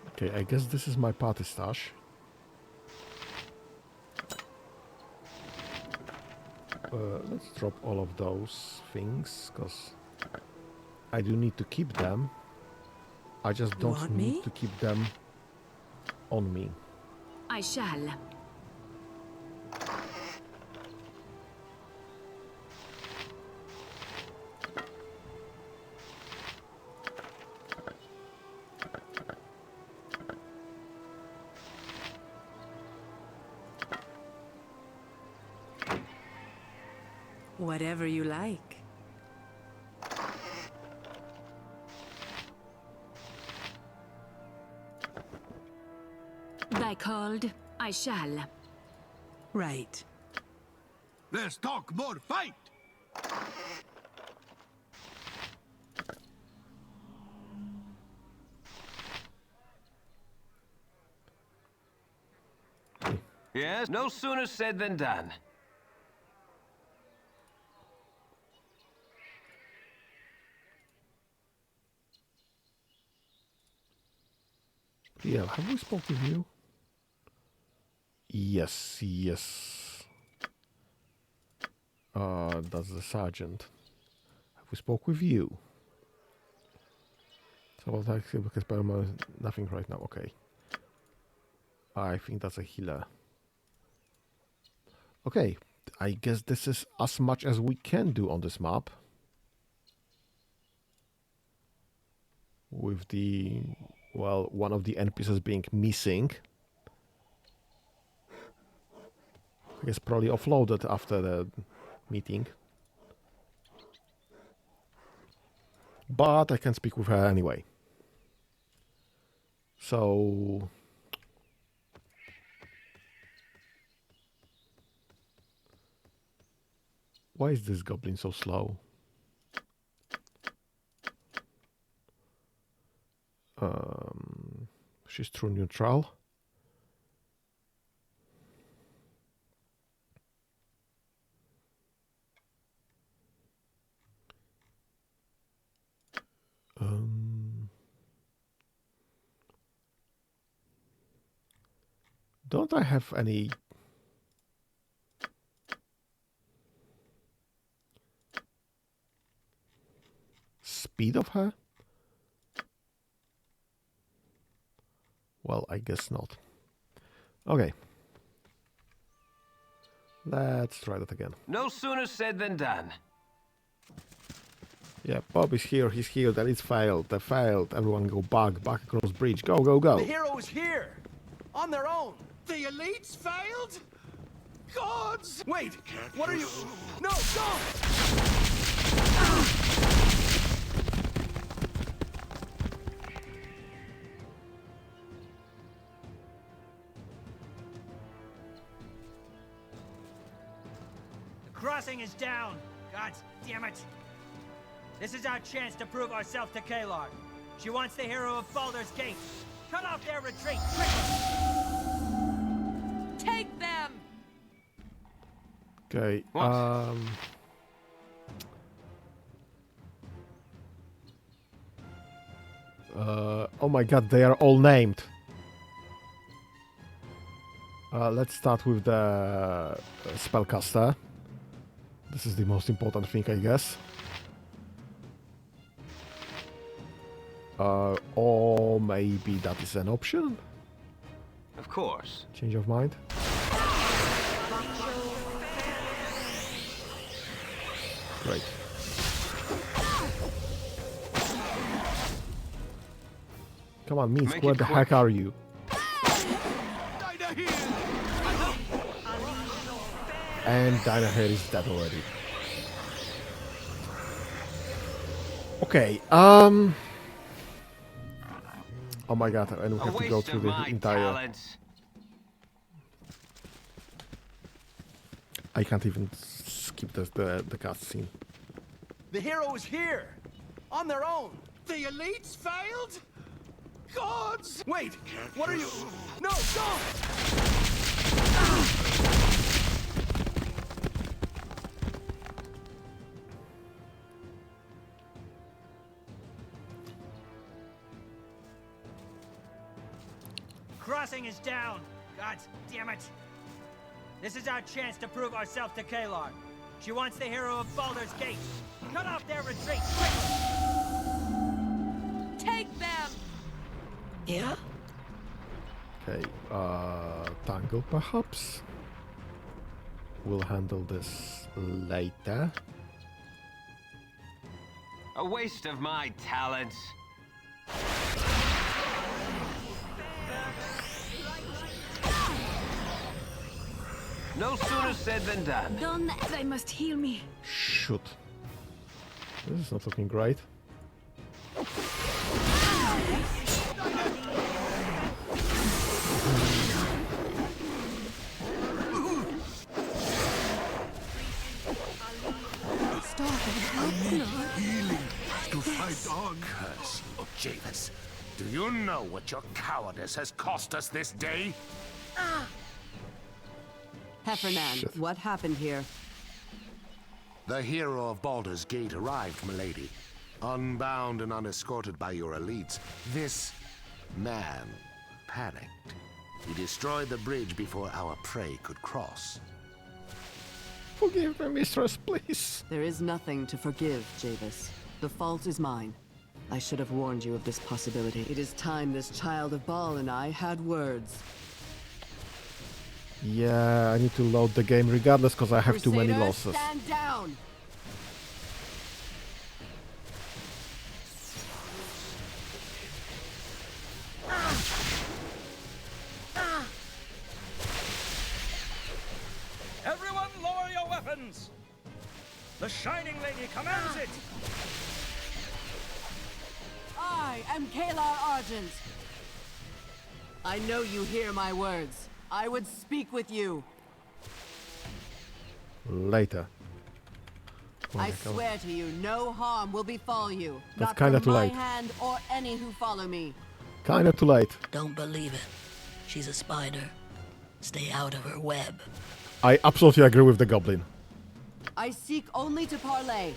Okay, I guess this is my party stash. Let's drop all of those things, because I do need to keep them. I just don't need to keep them on me. I shall. Whatever you like. Thy called, I shall. Right. Let's talk more fight! Yes, no sooner said than done. Yeah, have we spoke with you? Yes, yes. That's the sergeant. Have we spoke with you? So nothing right now, okay. I think that's a healer. Okay, I guess this is as much as we can do on this map. With the, well, one of the NPCs being missing. I guess probably offloaded after the meeting. But I can speak with her anyway. So... why is this goblin so slow? She's true neutral. Don't I have any... speed of her? Well, I guess not. Okay. Let's try that again. No sooner said than done. Yeah, Bob is here, he's here, then it's failed, they failed. Everyone go back across bridge. Go, go, go. The hero is here! On their own! The elites failed? Gods! Wait! What are you... No, don't! The crossing is down. God damn it. This is our chance to prove ourselves to Caelar. She wants the hero of Baldurs Gate. Cut off their retreat, quickly! Take them! Okay, oh my god, they are all named. Let's start with the spellcaster. This is the most important thing, I guess. Or maybe that is an option? Of course. Change of mind? Great. Come on, Minsk, where the heck are you? And Dynahead is dead already. Okay, oh my god, and we have to go through the entire... Talents. I can't even skip the cutscene. The hero is here! On their own! The elites failed? Gods! Wait! What are you... No, don't! Crossing is down. God damn it. This is our chance to prove ourselves to Caelar. She wants the hero of Baldur's Gate. Cut off their retreat, quickly! Take them! Yeah? Okay, Tangle perhaps? We'll handle this later. A waste of my talents. No sooner said than done. Don, they must heal me. Shoot. This is not looking great. Healing to fight on. Curse you, Javis. Do you know what your cowardice has cost us this day? Heffernan, Shit. what happened here? The hero of Baldur's Gate arrived, milady. Unbound and unescorted by your elites, this man panicked. He destroyed the bridge before our prey could cross. Forgive me, mistress, please. There is nothing to forgive, Javis. The fault is mine. I should have warned you of this possibility. It is time this child of Baal and I had words. Yeah, I need to load the game regardless because I have too many Crusader, losses. stand down! Everyone lower your weapons! The Shining Lady commands it! I am Caelar Argent. I know you hear my words. I would speak with you. Later. I swear to you, no harm will befall you. That's not kinda from too my late. hand or any who follow me. Kinda too late. Don't believe it. She's a spider. Stay out of her web. I absolutely agree with the goblin. I seek only to parley.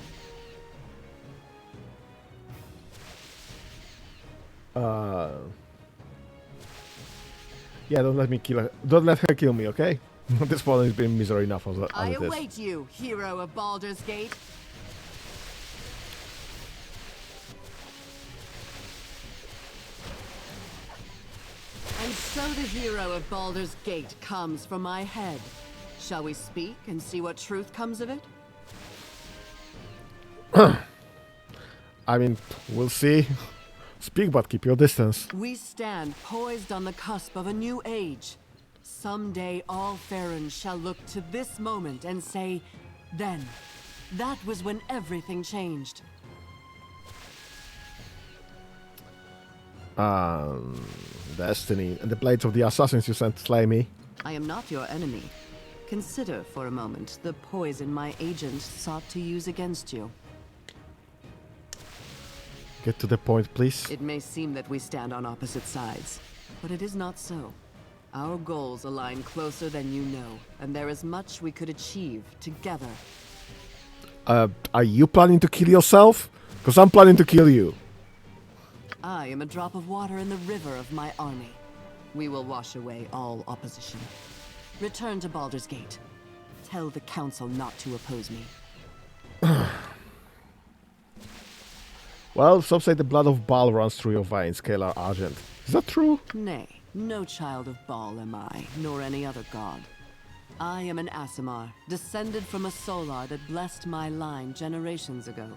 Yeah, don't let me kill her. Don't let her kill me, okay? This one has been misery enough as I it is. await you, hero of Baldur's Gate. And so the hero of Baldur's Gate comes from my head. Shall we speak and see what truth comes of it? I mean, we'll see. Speak, but keep your distance. We stand poised on the cusp of a new age. Someday all Farron shall look to this moment and say, then, that was when everything changed. Destiny, and the blades of the assassins you sent to slay me. I am not your enemy. Consider for a moment the poison my agent sought to use against you. Get to the point, please. It may seem that we stand on opposite sides, but it is not so. Our goals align closer than you know, and there is much we could achieve together. Are you planning to kill yourself? Because I'm planning to kill you. I am a drop of water in the river of my army. We will wash away all opposition. Return to Baldur's Gate. Tell the Council not to oppose me. Well, some say the blood of Baal runs through your veins, Caelar Argent. Is that true? Nay, no child of Baal am I, nor any other god. I am an Aasimar, descended from a Solar that blessed my line generations ago.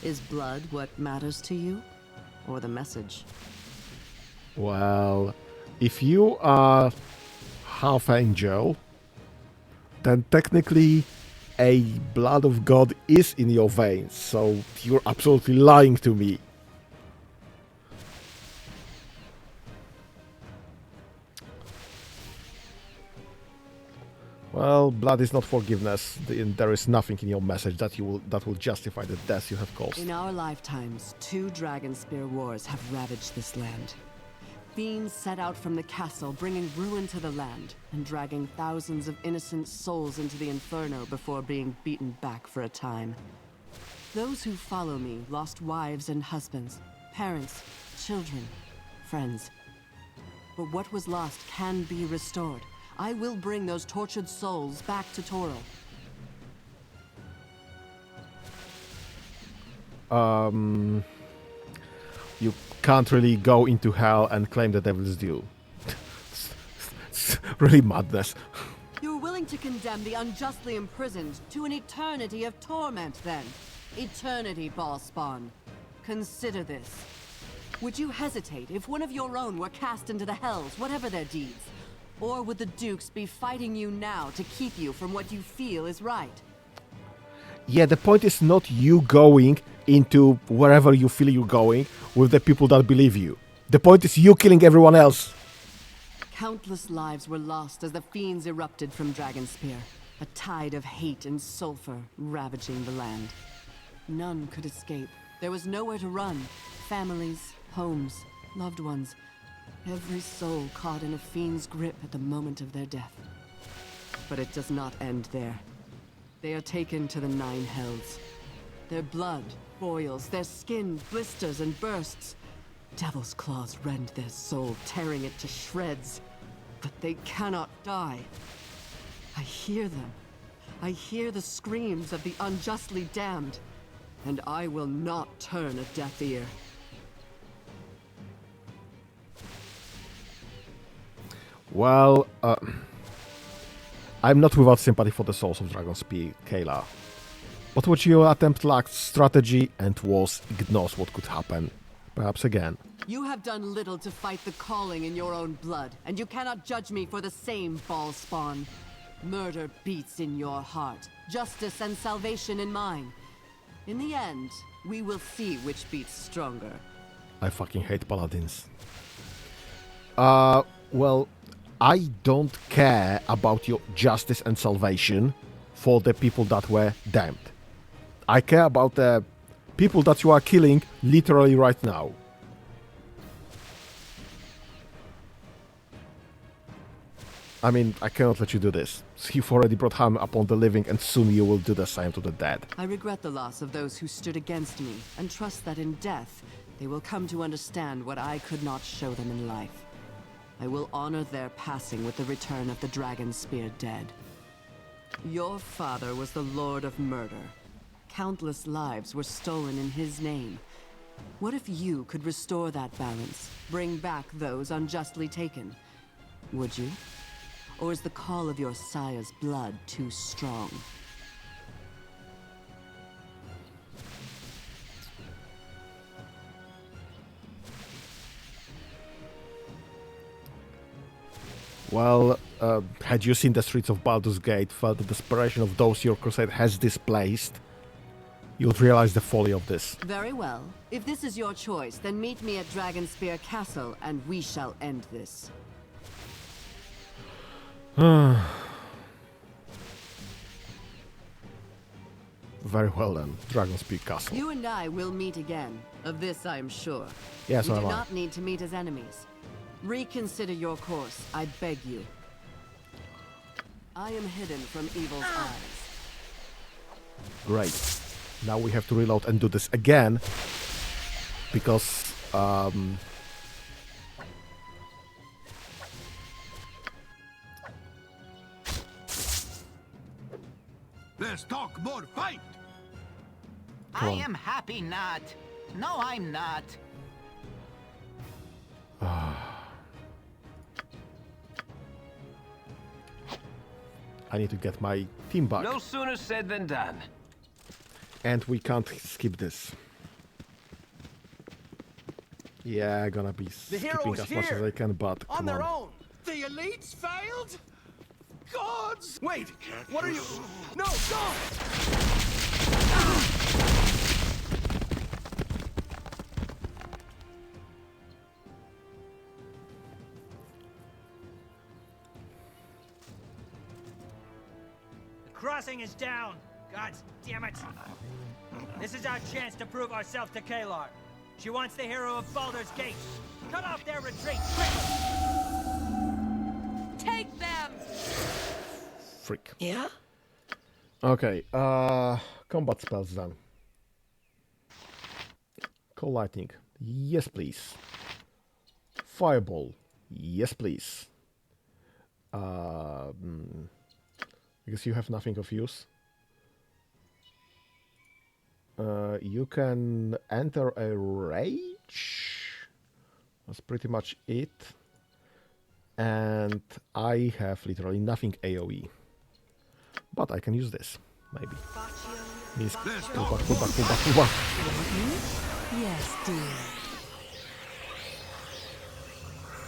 Is blood what matters to you? Or the message? Well, if you are half angel, then technically a blood of God is in your veins, so you're absolutely lying to me. Well, blood is not forgiveness. There is nothing in your message that will justify the deaths you have caused. In our lifetimes, 2 Dragonspear wars have ravaged this land. Fiends set out from the castle, bringing ruin to the land, and dragging thousands of innocent souls into the inferno before being beaten back for a time. Those who follow me lost wives and husbands, parents, children, friends. But what was lost can be restored. I will bring those tortured souls back to Toril. You can't really go into hell and claim the devil's due. It's really madness. You're willing to condemn the unjustly imprisoned to an eternity of torment, then? Eternity, Ballspawn. Consider this. Would you hesitate if one of your own were cast into the hells, whatever their deeds? Or would the Dukes be fighting you now to keep you from what you feel is right? Yeah, the point is not you going into wherever you feel you're going with the people that believe you. The point is you killing everyone else. Countless lives were lost as the fiends erupted from Dragonspear, a tide of hate and sulfur ravaging the land. None could escape. There was nowhere to run. Families, homes, loved ones. Every soul caught in a fiend's grip at the moment of their death. But it does not end there. They are taken to the 9 hells. Their blood boils, their skin blisters and bursts. Devil's claws rend their soul, tearing it to shreds. But they cannot die. I hear them. I hear the screams of the unjustly damned. And I will not turn a deaf ear. Well, I'm not without sympathy for the souls of Dragonspear, Caelar. But what your attempt lacked strategy and was ignores what could happen. Perhaps again. You have done little to fight the calling in your own blood, and you cannot judge me for the same, Ballspawn. Murder beats in your heart, justice and salvation in mine. In the end, we will see which beats stronger. I fucking hate paladins. Well, I don't care about your justice and salvation for the people that were damned. I care about the people that you are killing literally right now. I mean, I cannot let you do this. You've already brought harm upon the living, and soon you will do the same to the dead. I regret the loss of those who stood against me, and trust that in death, they will come to understand what I could not show them in life. I will honor their passing with the return of the Dragonspear dead. Your father was the Lord of Murder. Countless lives were stolen in his name. What if you could restore that balance, bring back those unjustly taken? Would you? Or is the call of your sire's blood too strong? Well, had you seen the streets of Baldur's Gate, felt the desperation of those your crusade has displaced, you would realize the folly of this. Very well. If this is your choice, then meet me at Dragonspear Castle, and we shall end this. Very well then, Dragonspear Castle. You and I will meet again. Of this I am sure. Yes, we I do am. not need to meet as enemies. Reconsider your course, I beg you. I am hidden from evil's eyes. Great. Now we have to reload and do this again. Because, Let's talk more fight! Come I on. am happy not. No, I'm not. I need to get my team back. No sooner said than done. And we can't skip this. Yeah, gonna be skipping heroes as much as here! I can, but On come their on. own! The elites failed? Gods! Wait, what are you? No, don't! The crossing is down. God damn it. This is our chance to prove ourselves to Caelar. She wants the hero of Baldurs Gate. Cut off their retreat. Take them! Freak. Yeah? Okay, combat spells done. Cold lightning. Yes, please. Fireball. Yes, please. I guess you have nothing of use. You can enter a rage. That's pretty much it. And I have literally nothing AoE. But I can use this, maybe. Means pull back. Yes, dear.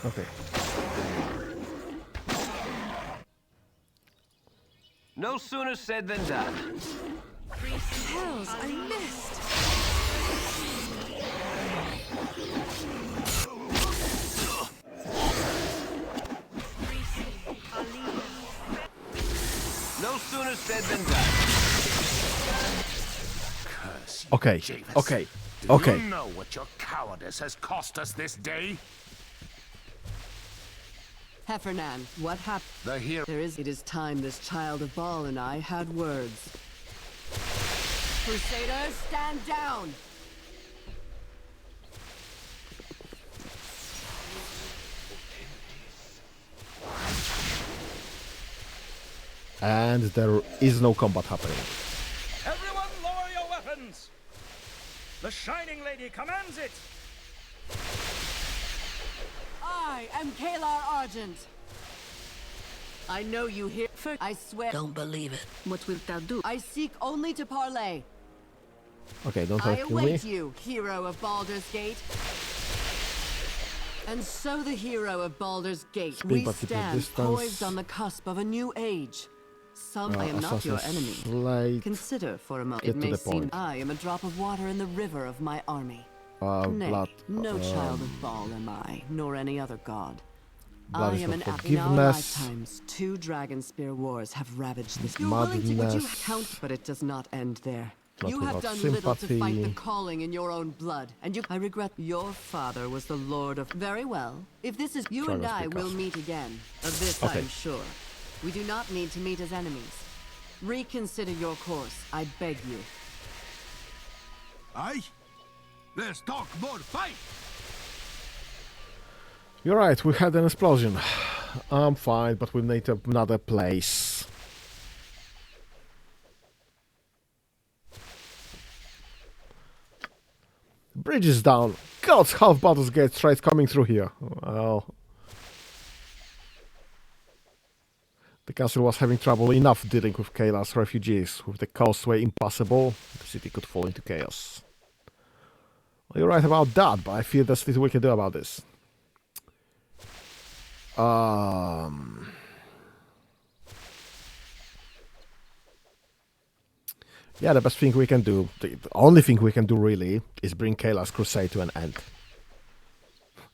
Okay. No sooner said than done. Hells, I missed. No sooner said than done. Curse you, Okay, Javis. okay, Do okay. you know what your cowardice has cost us this day? Heffernan, what happened? The hero. It is time this child of Baal and I had words. Crusaders, stand down! And there is no combat happening. Everyone lower your weapons. The Shining Lady commands it. I am Caelar Argent. I know you hear. I swear. Don't believe it. What wilt thou do? I seek only to parley. Okay, don't I have to me. await you, hero of Baldur's Gate. And so the hero of Baldur's Gate, Speed we by people stand distance. poised on the cusp of a new age. I am not your enemy. Slate. Consider for a moment. Get It to may the seem point. I am a drop of water in the river of my army. Nay, Blood. no child of Baal am I, nor any other god. Blood I is am for an in our forgiveness. lifetimes, 2 Dragonspear wars have ravaged this. You're willing to would you Madness. count, but it does not end there. Not You have without done little to fight the sympathy. calling in your own blood, and you. I regret your father was the lord of. Very well. If this is you and I Dragonspear will Castle. meet again. Of this Okay. I'm sure. We do not need to meet as enemies. Reconsider your course, I beg you. Aye? Let's talk more fight! You're right, we had an explosion. I'm fine, but we need another place. Bridge is down. God's half Baldurs Gate straight coming through here. Well, the castle was having trouble enough dealing with Caelar's refugees. With the causeway impassable, the city could fall into chaos. Well, you're right about that, but I feel there's little we can do about this. Yeah, the best thing we can do, the only thing we can do really, is bring Caelar's crusade to an end.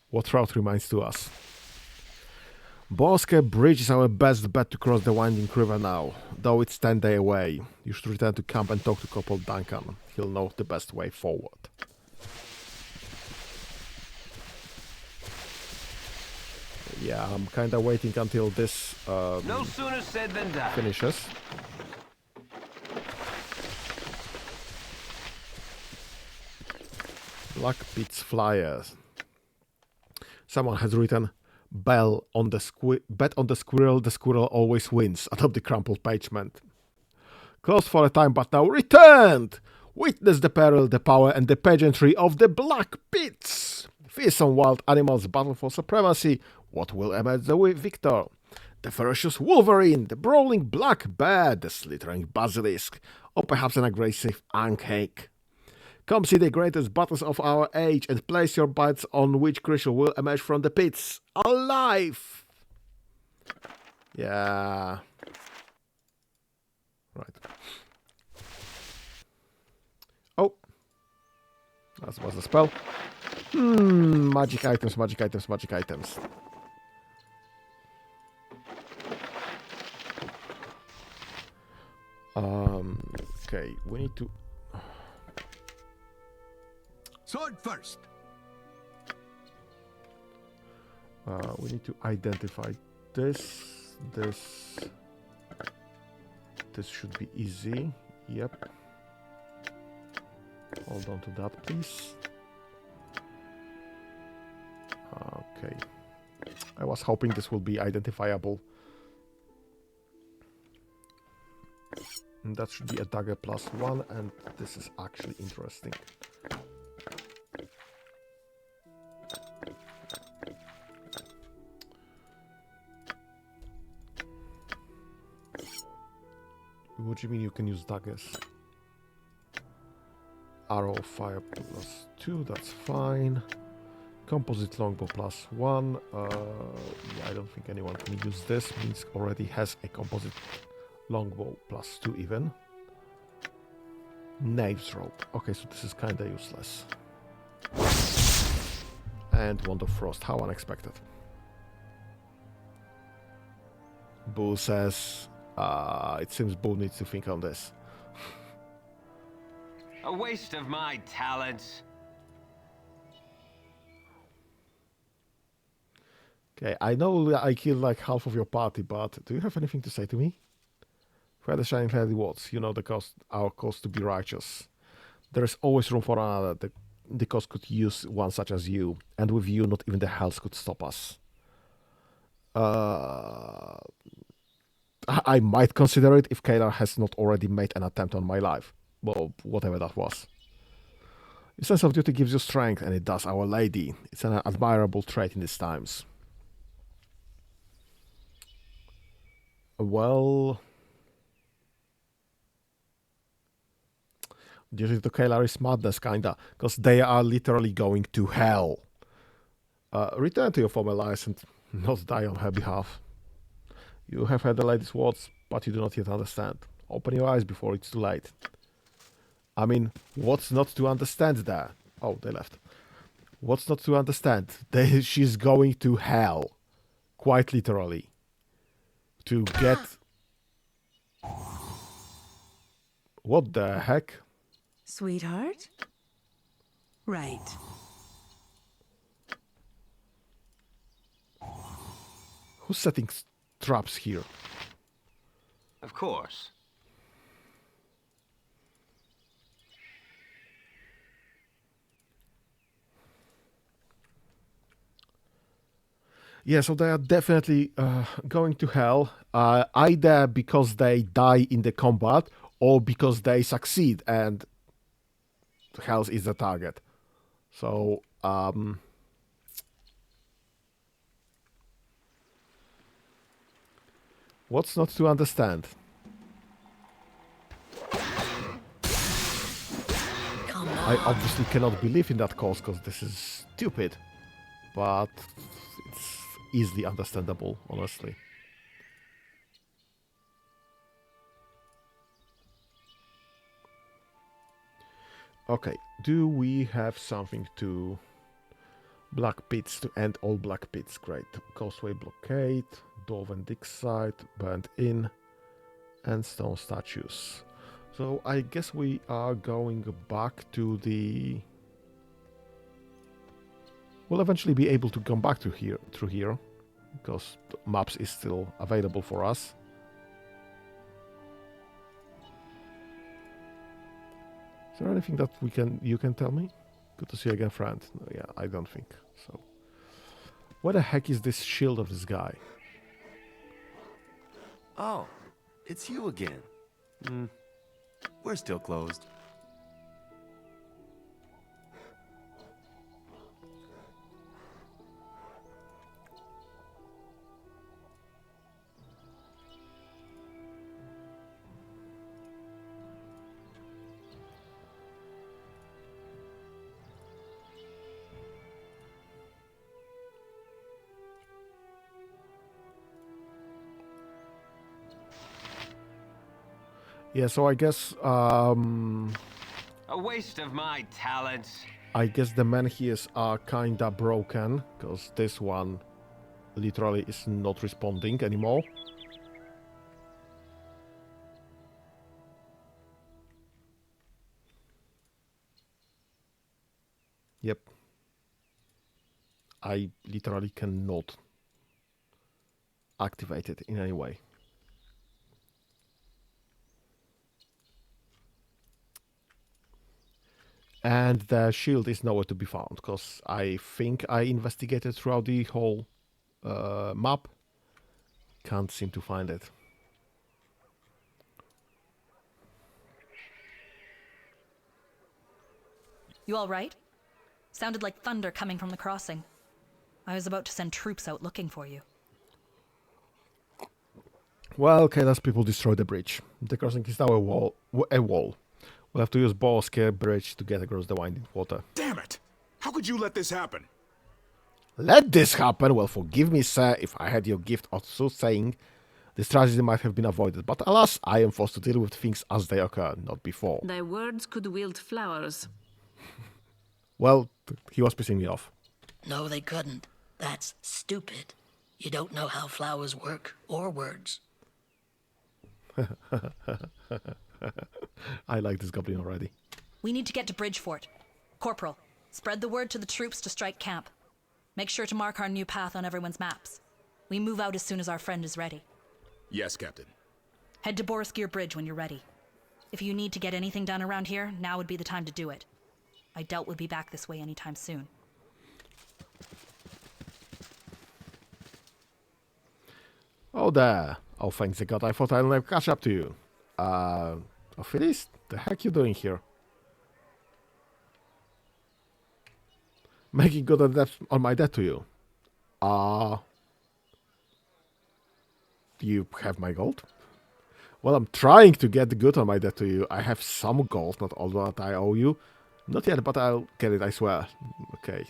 What route remains to us? Baldurs Gate Bridge is our best bet to cross the winding river now, though it's 10 days away. You should return to camp and talk to Corporal Duncan. He'll know the best way forward. Yeah, I'm kinda waiting until this no sooner said than done. Finishes. Black Pit's Flyers. Someone has written, bet on the squirrel always wins. Adopt the crumpled parchment. Closed for a time, but now returned! Witness the peril, the power, and the pageantry of the Black Pits! Fearsome wild animals battle for supremacy. What will emerge the victor? The ferocious wolverine, the brawling black bear, the slithering basilisk, or perhaps an aggressive ankhake. Come see the greatest battles of our age and place your bets on which creature will emerge from the pits alive. Yeah. Right. Oh. That was the spell. Magic items, magic items, magic items. Okay, we need to... Sword first. We need to identify this. This should be easy. Yep. Hold on to that, please. Okay. I was hoping this will be identifiable. And that should be a dagger +1, and this is actually interesting. What do you mean you can use daggers? Arrow fire +2, that's fine. Composite longbow +1. Yeah, I don't think anyone can use this. Minsk already has a composite longbow +2 even. Knave's rope. Okay, so this is kinda useless. And Wand of Frost. How unexpected. Bull says... it seems Bull needs to think on this. A waste of my talents. Okay, I know I killed like half of your party, but do you have anything to say to me? Where the shining lady was, you know our cause to be righteous. There is always room for another. The cause could use one such as you, and with you, not even the hells could stop us. I might consider it if Caelar has not already made an attempt on my life. Well, whatever that was. Your sense of duty gives you strength, and it does Our Lady. It's an admirable trait in these times. Well... duty to Caelar is madness, kinda, because they are literally going to hell. Return to your former life and not die on her behalf. You have heard the lady's words, but you do not yet understand. Open your eyes before it's too late. I mean, what's not to understand there? Oh, they left. What's not to understand? She's going to hell. Quite literally. To get... What the heck? Sweetheart? Right. Who's setting traps here? Of course. Yeah, so they are definitely going to hell, either because they die in the combat or because they succeed and hell is the target. So, what's not to understand? I obviously cannot believe in that cause because this is stupid, but it's easily understandable, honestly. Okay, do we have something to... Black Pits to end all Black Pits, great. Causeway Blockade, Dwarven Dig Site, Burnt Inn, and Stone Statues. So I guess we are going back to the... We'll eventually be able to come back to here, through here, because the maps is still available for us. Is there anything that you can tell me? Good to see you again, friend. No, yeah, I don't think so. What the heck is this shield of this guy? Oh, it's you again. We're still closed. Yeah, so I guess A waste of my talents. I guess the menhirs are kinda broken, because this one literally is not responding anymore. Yep. I literally cannot activate it in any way. And the shield is nowhere to be found, because I think I investigated throughout the whole map. Can't seem to find it. You all right? Sounded like thunder coming from the crossing. I was about to send troops out looking for you. Well, Caelar's people destroyed the bridge. The crossing is now a wall. We'll have to use Baldurs Gate bridge to get across the winding water. Damn it! How could you let this happen? Let this happen? Well, forgive me, sir, if I had your gift of soothsaying. This tragedy might have been avoided, but alas, I am forced to deal with things as they occur, not before. Thy words could wield flowers. Well, he was pissing me off. No, they couldn't. That's stupid. You don't know how flowers work, or words. I like this goblin already. We need to get to Bridgefort. Corporal, spread the word to the troops to strike camp. Make sure to mark our new path on everyone's maps. We move out as soon as our friend is ready. Yes, Captain. Head to Boriskir Bridge when you're ready. If you need to get anything done around here, now would be the time to do it. I doubt we'll be back this way anytime soon. Oh, there. Oh, thanks the God. I thought I'll never catch up to you. Phyllis? The heck you doing here? Making good on my debt to you. You have my gold? Well, I'm trying to get good on my debt to you. I have some gold, not all that I owe you. Not yet, but I'll get it, I swear. Okay.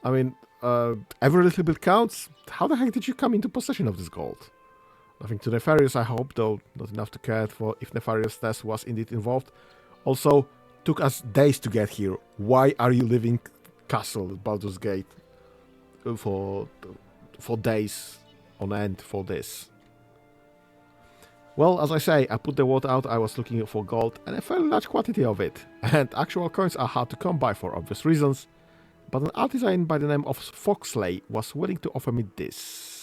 I mean, every little bit counts. How the heck did you come into possession of this gold? Nothing too nefarious, I hope, though not enough to care for if nefariousness was indeed involved. Also, took us days to get here. Why are you leaving castle at Baldurs Gate for days on end for this? Well, as I say, I put the word out, I was looking for gold, and a fairly large quantity of it. And actual coins are hard to come by for obvious reasons, but an artisan by the name of Foxley was willing to offer me this.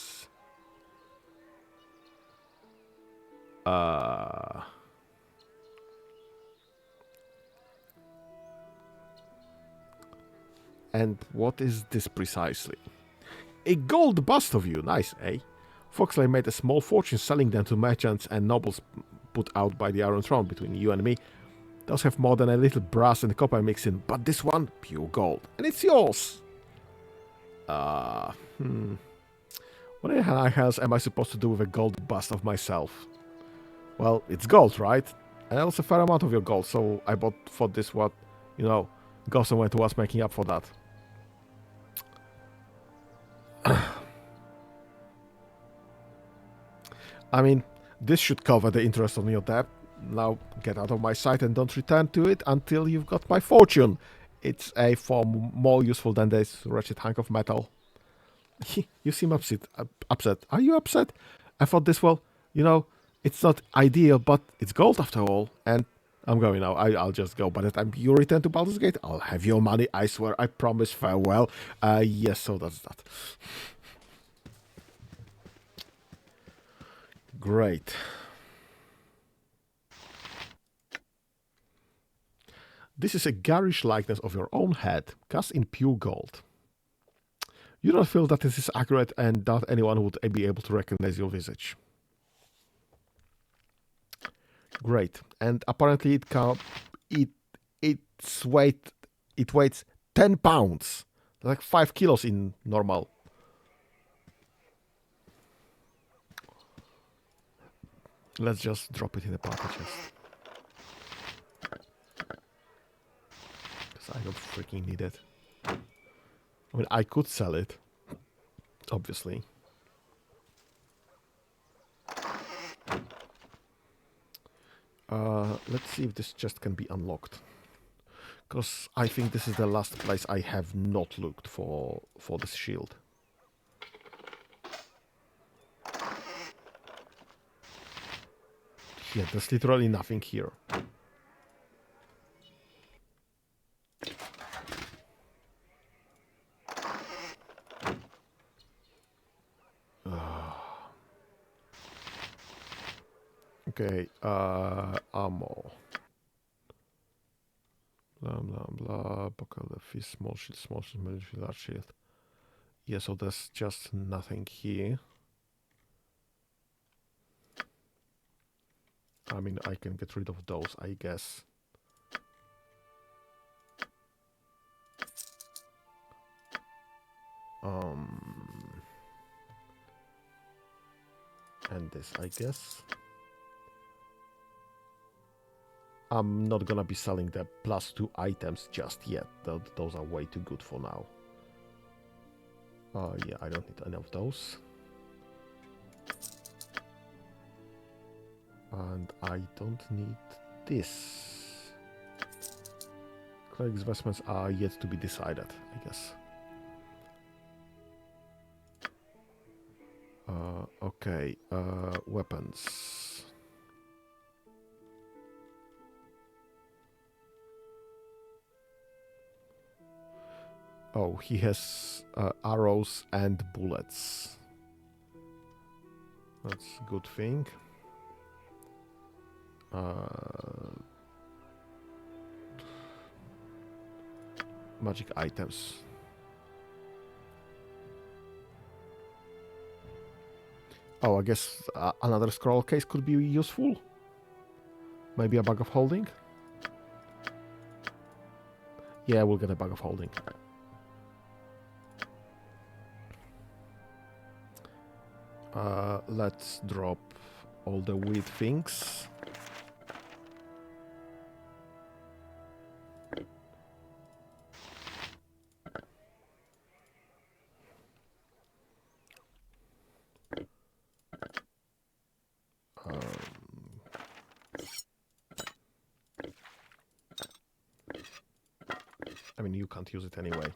And what is this precisely? A gold bust of you. Nice, eh? Foxley made a small fortune selling them to merchants and nobles put out by the Iron Throne. Between you and me, those have more than a little brass and copper mixed in, but this one, pure gold. And it's yours! What the hell am I supposed to do with a gold bust of myself? Well, it's gold, right? And that was a fair amount of your gold, so I bought for this what, you know, go somewhere towards making up for that. I mean, this should cover the interest on your debt. Now get out of my sight and don't return to it until you've got my fortune. It's a form more useful than this wretched hunk of metal. You seem upset. Are you upset? I thought this, well, you know, it's not ideal, but it's gold after all. And I'm going now. I'll just go. By the time you return to Baldurs Gate, I'll have your money. I swear. I promise. Farewell. Yes, so that's that. Great. This is a garish likeness of your own head, cast in pure gold. You don't feel that this is accurate and that anyone would be able to recognize your visage. Great. And apparently it weighs 10 pounds. Like 5 kilos in normal. Let's just drop it in the party chest. Because I don't freaking need it. I mean, I could sell it. Obviously. Let's see if this chest can be unlocked. Because I think this is the last place I have not looked for this shield. Yeah, there's literally nothing here. Okay, ammo. Blah, blah, blah. Buckle the fist, small shield, military, large shield. Yeah, so there's just nothing here. I mean, I can get rid of those, I guess. And this, I guess. I'm not gonna be selling the +2 items just yet. Those are way too good for now. Yeah, I don't need any of those. And I don't need this. Cleric's vestments are yet to be decided, I guess. Okay, weapons. Oh, he has arrows and bullets. That's a good thing. Magic items. Oh, I guess another scroll case could be useful. Maybe a bag of holding. Yeah, we'll get a bag of holding. Let's drop all the weird things. I mean, you can't use it anyway.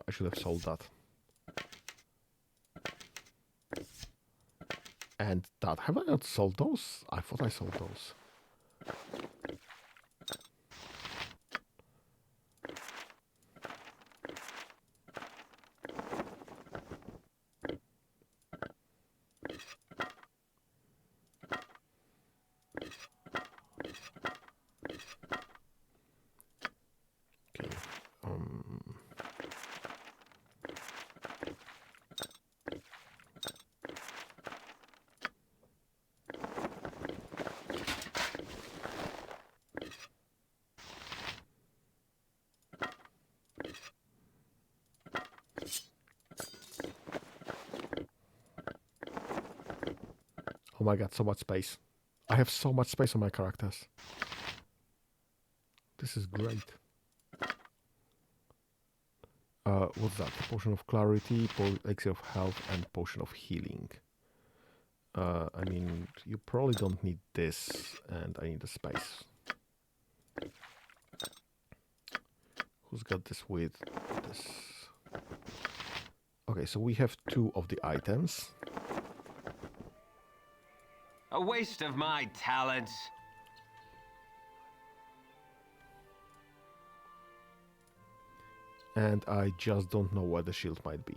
I should have sold that. And that. Have I not sold those? I thought I sold those. Oh my god, so much space. I have so much space on my characters. This is great. What's that? Potion of Clarity, Elixir of Health, and Potion of Healing. I mean, you probably don't need this, and I need the space. Who's got this with this? Okay, so we have 2 of the items. A waste of my talents. And I just don't know where the shield might be.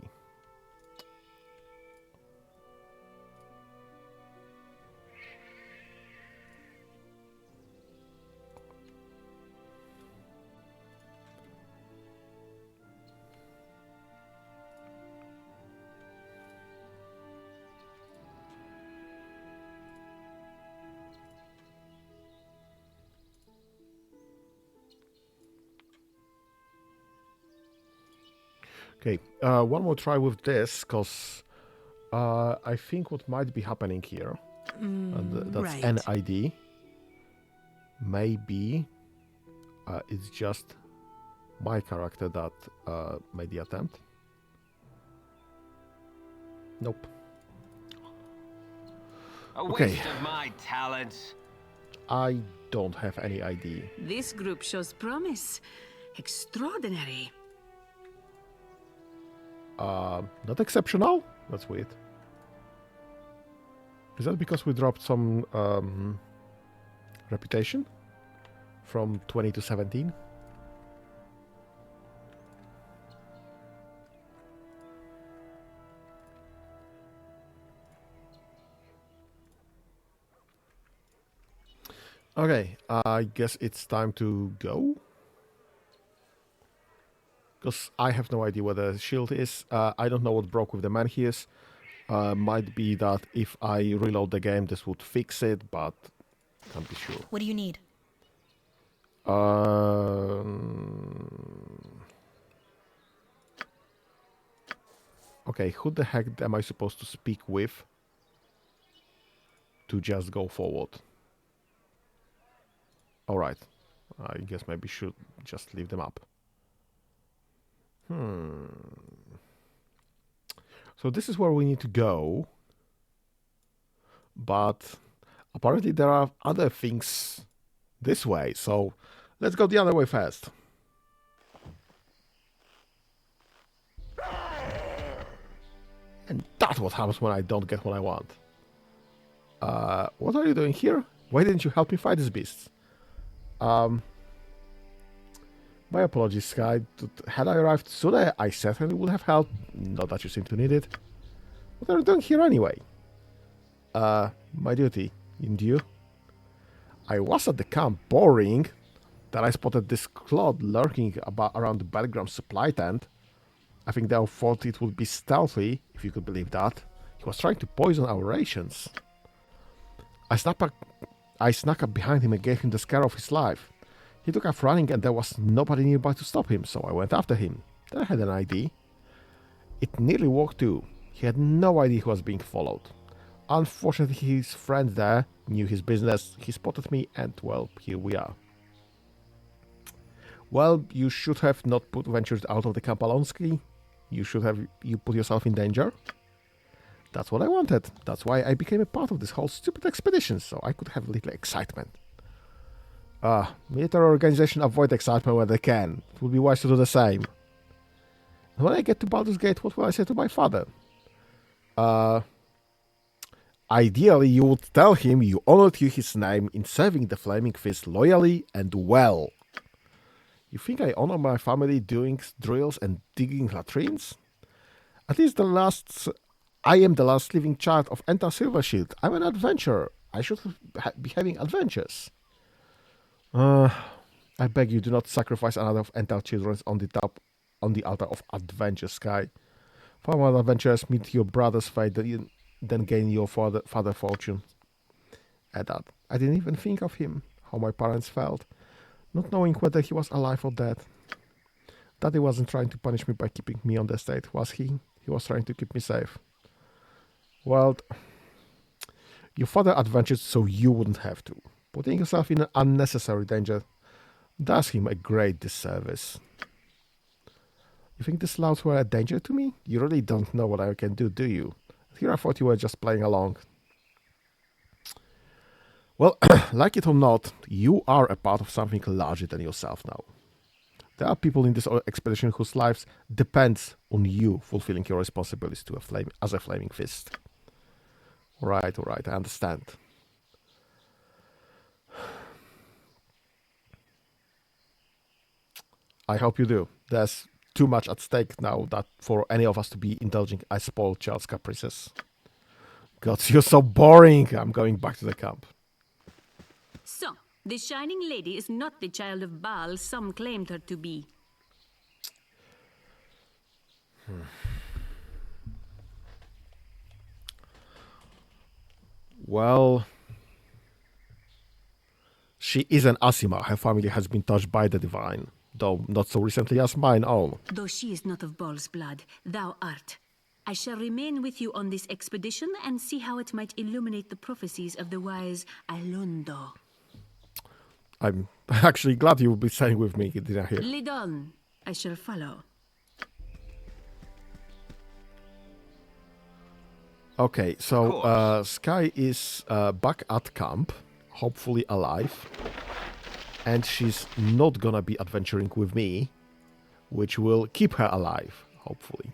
Okay, one more try with this, because I think what might be happening here, and that's right. an ID, maybe it's just my character that made the attempt. Nope. A Okay. waste of my talents. I don't have any ID. This group shows promise. Extraordinary. Not exceptional? That's weird. Is that because we dropped some reputation from 20 to 17? Okay, I guess it's time to go. Because I have no idea where the shield is. I don't know what broke with the man he is. Might be that if I reload the game, this would fix it, but can't be sure. What do you need? Okay, who the heck am I supposed to speak with to just go forward? Alright, I guess maybe should just leave them up. So this is where we need to go. But apparently there are other things this way. So let's go the other way first. And that's what happens when I don't get what I want. What are you doing here? Why didn't you help me fight these beasts? My apologies, Sky. Had I arrived sooner, I certainly would have helped. Not that you seem to need it. What are you doing here anyway? My duty. And you? I was at the camp boring. Then I spotted this clod lurking around the battleground supply tent. I think they thought it would be stealthy, if you could believe that. He was trying to poison our rations. I snuck up behind him and gave him the scare of his life. He took off running and there was nobody nearby to stop him, so I went after him. Then I had an ID. It nearly worked too. He had no idea he was being followed. Unfortunately, his friend there knew his business. He spotted me and, well, here we are. Well, you should have not ventured out of the camp alone, Ski. You put yourself in danger. That's what I wanted. That's why I became a part of this whole stupid expedition, so I could have a little excitement. Military organization avoid excitement when they can. It would be wise to do the same. When I get to Baldurs Gate, what will I say to my father? Ideally, you would tell him you honored his name in serving the Flaming Fist loyally and well. You think I honor my family doing drills and digging latrines? At least I am the last living child of Enta Silvershield. I'm an adventurer. I should be having adventures. I beg you, do not sacrifice another of Enta children on the altar of adventure, Sky. Far more adventurers meet your brother's fate than gain your father fortune. At that, I didn't even think of him, how my parents felt, not knowing whether he was alive or dead. Daddy wasn't trying to punish me by keeping me on the estate, was he? He was trying to keep me safe. Well, your father adventured so you wouldn't have to. Putting yourself in an unnecessary danger does him a great disservice. You think the Slouts were a danger to me? You really don't know what I can do you? Here I thought you were just playing along. Well, like it or not, you are a part of something larger than yourself now. There are people in this expedition whose lives depends on you fulfilling your responsibilities as a Flaming Fist. Alright, I understand. I hope you do. There's too much at stake now that for any of us to be indulging a spoiled child's caprices. God, you're so boring. I'm going back to the camp. So, the Shining Lady is not the child of Baal some claimed her to be. Well, she is an Asima. Her family has been touched by the divine, though not so recently as mine own. Though she is not of Baal's blood, thou art. I shall remain with you on this expedition and see how it might illuminate the prophecies of the wise Alondo. I'm actually glad you will be staying with me, did I hear? Lead on. I shall follow. Okay, so Sky is back at camp, hopefully alive. And she's not gonna be adventuring with me, which will keep her alive, hopefully.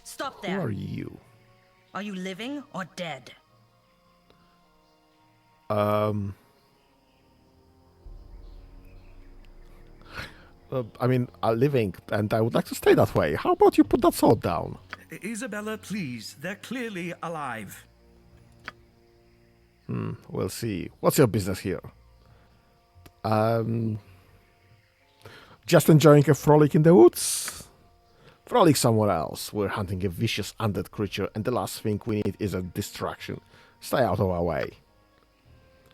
Stop there. Who are you? Are you living or dead? I mean, living, and I would like to stay that way. How about you put that sword down? Isabella, please. They're clearly alive. We'll see. What's your business here? Just enjoying a frolic in the woods? Frolic somewhere else. We're hunting a vicious undead creature, and the last thing we need is a distraction. Stay out of our way.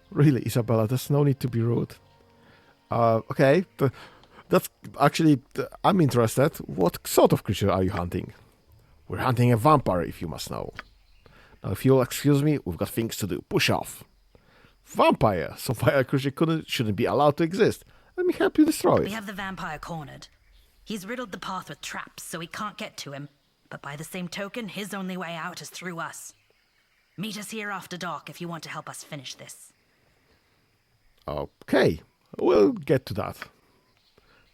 Really, Isabella, there's no need to be rude. Okay, that's actually... I'm interested. What sort of creature are you hunting? We're hunting a vampire, if you must know. Now, if you'll excuse me, we've got things to do. Push off. Vampire! So fire creature shouldn't be allowed to exist. Let me help you destroy it. We have the vampire cornered. He's riddled the path with traps, so we can't get to him. But by the same token, his only way out is through us. Meet us here after dark if you want to help us finish this. Okay, we'll get to that.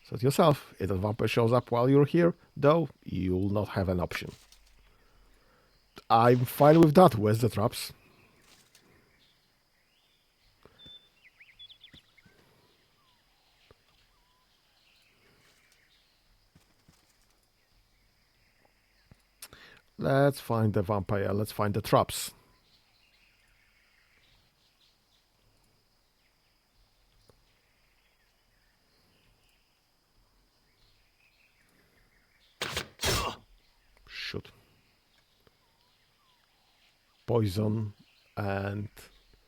Suit yourself. If the vampire shows up while you're here, though, you'll not have an option. I'm fine with that. Where's the traps? Let's find the vampire. Let's find the traps. Shoot. Poison and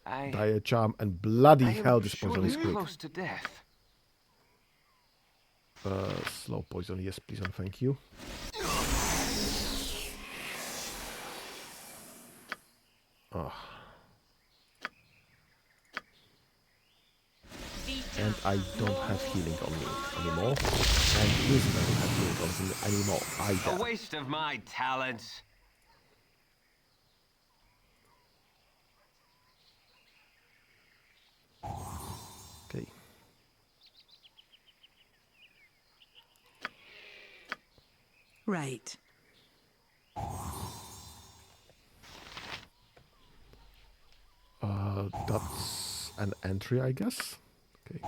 dire charm and bloody hell, this poison is quick. Close to death. Slow poison, yes, please and thank you. The And I don't have healing on me anymore. And you don't have healing on me anymore either. A waste of my talents. Okay. Right. That's an entry, I guess. Okay.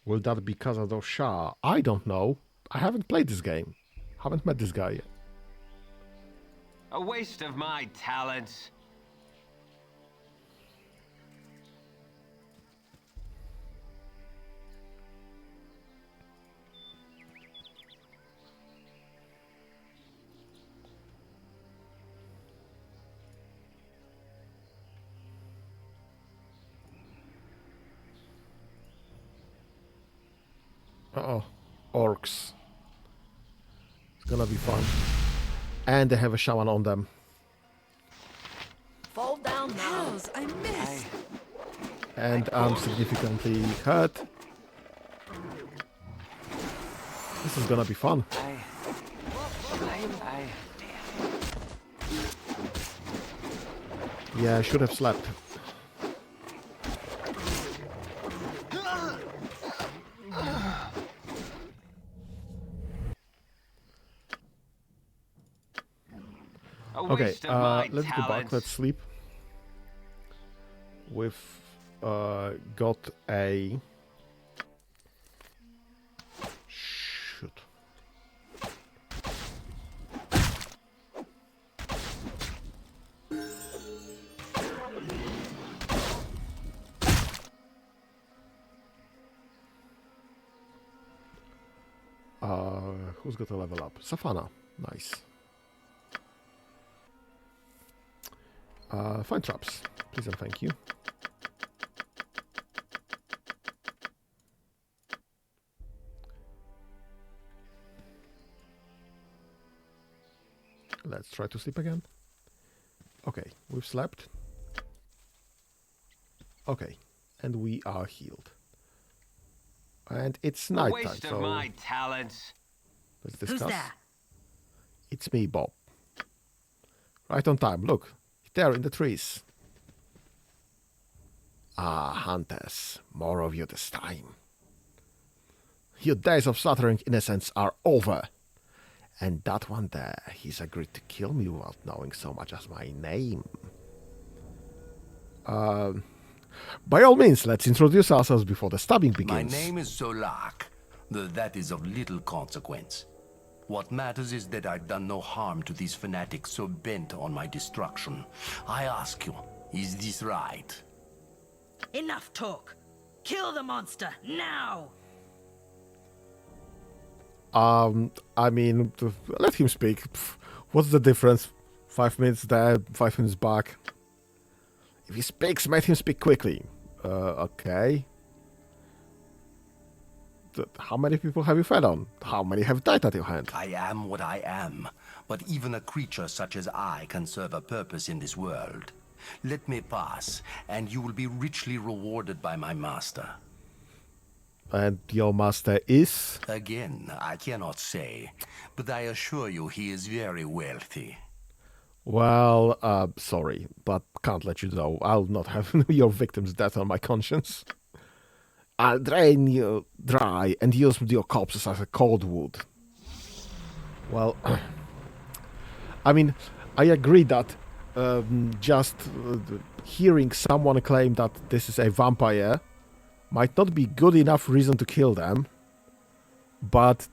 Will that be Caelar Shah? I don't know. I haven't played this game. Haven't met this guy yet. A waste of my talents. Uh-oh. Orcs. It's gonna be fun. And they have a shaman on them. Fall down now. Hells, I missed. And I'm significantly hurt. This is gonna be fun. Yeah, I should have slept. Okay, let's go back. Let's sleep. We've got a... Shoot. Who's got a level up? Safana. Nice. Find traps, please and thank you. Let's try to sleep again. Okay, we've slept. Okay, and we are healed. And it's nighttime, so... my talents. Let's discuss. Who's there? It's me, Bob. Right on time, look. There in the trees. Ah, hunters, more of you this time. Your days of slaughtering innocents are over. And that one there, he's agreed to kill me without knowing so much as my name. By all means, let's introduce ourselves before the stabbing begins. My name is Solak, though that is of little consequence. What matters is that I've done no harm to these fanatics so bent on my destruction. I ask you, is this right? Enough talk. Kill the monster, now! I mean, let him speak. What's the difference? 5 minutes there, 5 minutes back. If he speaks, make him speak quickly. Okay. How many people have you fed on? How many have died at your hand? I am what I am, but even a creature such as I can serve a purpose in this world. Let me pass, and you will be richly rewarded by my master. And your master is? Again, I cannot say, but I assure you he is very wealthy. Well, sorry, but can't let you know. I'll not have your victim's death on my conscience. I'll drain you dry and use your corpses as a cold wood. Well, I mean, I agree that just hearing someone claim that this is a vampire might not be good enough reason to kill them, but,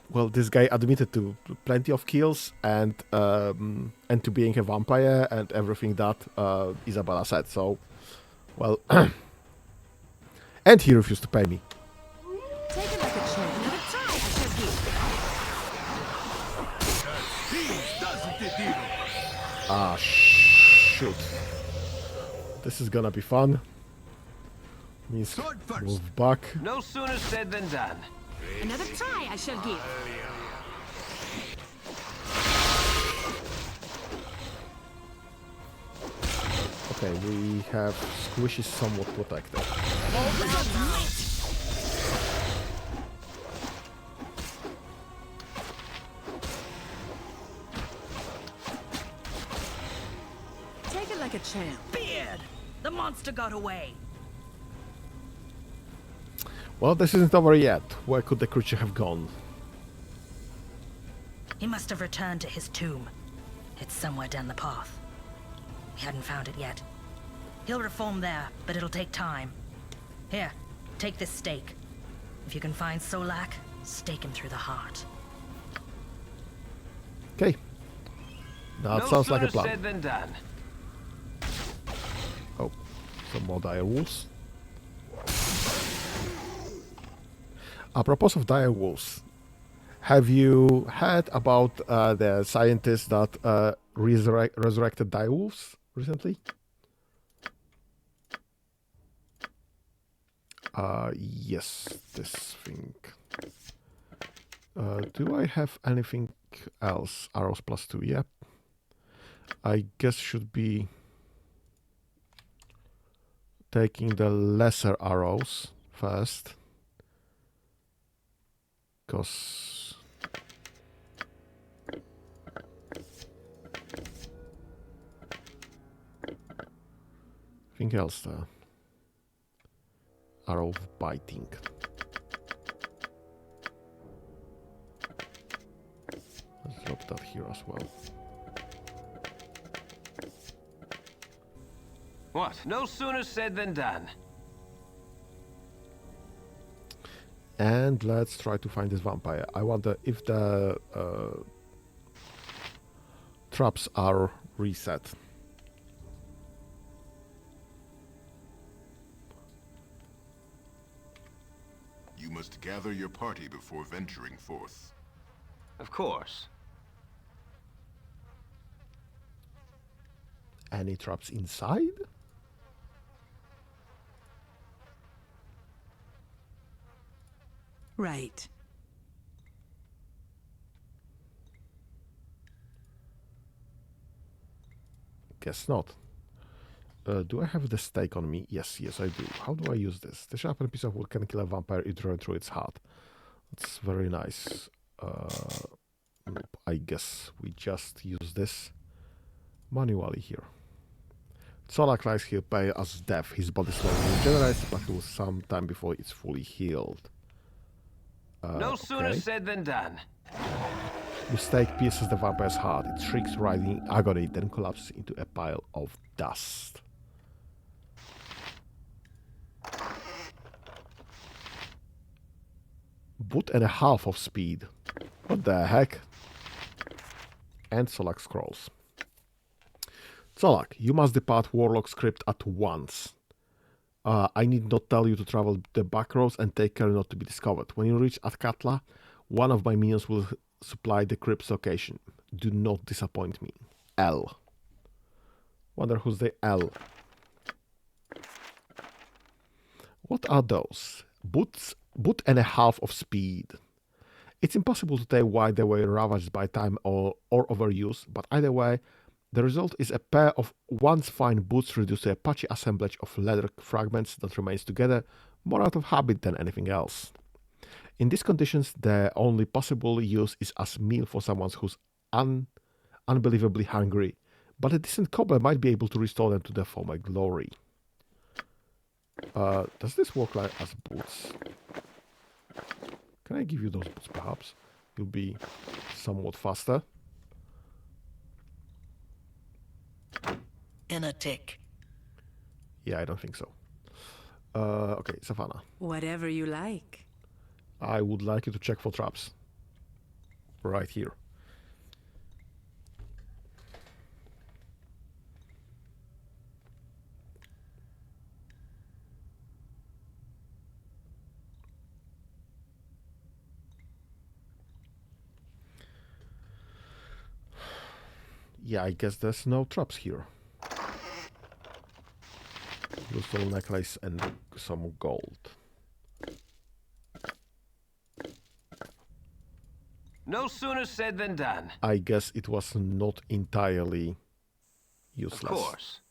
well, this guy admitted to plenty of kills and to being a vampire and everything that Isabella said, so, well... And he refused to pay me. Take it like a champ. Another try, I shall give. Ah, shoot. This is gonna be fun. Means move back. No sooner said than done. Another try, I shall give. Okay, we have Squishy somewhat protected. Take it like a champ. Beard! The monster got away. Well, this isn't over yet. Where could the creature have gone? He must have returned to his tomb. It's somewhere down the path. We hadn't found it yet. He'll reform there, but it'll take time. Here, take this stake. If you can find Solak, stake him through the heart. Okay. That sounds like a plan. Said than done. Oh, some more dire wolves. Apropos of dire wolves, have you heard about the scientists that resurrected dire wolves recently? Yes, this thing. Do I have anything else? Arrows +2, yep. I guess should be taking the lesser arrows first. Because anything else there? Arrow of biting. Let's drop that here as well. What? No sooner said than done. And let's try to find this vampire. I wonder if the traps are reset. You must gather your party before venturing forth. Of course. Any traps inside? Right. Guess not. Do I have the stake on me? Yes, I do. How do I use this? The sharpened piece of wood can kill a vampire if drawn through its heart. That's very nice. Nope. I guess we just use this manually here. Solak lies here by us death. His body slowly regenerates, but will some time before it's fully healed. No sooner said than done. The stake pierces the vampire's heart. It shrieks, writhing in agony, then collapses into a pile of dust. Boot and a half of speed. What the heck? And Solak scrolls. Solak, you must depart Warlock's crypt at once. I need not tell you to travel the back roads and take care not to be discovered. When you reach Atkatla, one of my minions will supply the crypt's location. Do not disappoint me. L. Wonder who's the L. What are those? Boot and a half of speed. It's impossible to tell why they were ravaged by time or overuse, but either way, the result is a pair of once fine boots reduced to a patchy assemblage of leather fragments that remains together more out of habit than anything else. In these conditions, the only possible use is as meal for someone who's unbelievably hungry, but a decent cobbler might be able to restore them to their former glory. Does this work like as boots? Can I give you those boots perhaps? You'll be somewhat faster. In a tick. Yeah, I don't think so. Okay, Savannah. Whatever you like. I would like you to check for traps. Right here. Yeah, I guess there's no traps here. Crystal necklace and some gold. No sooner said than done. I guess it was not entirely useless. Of course.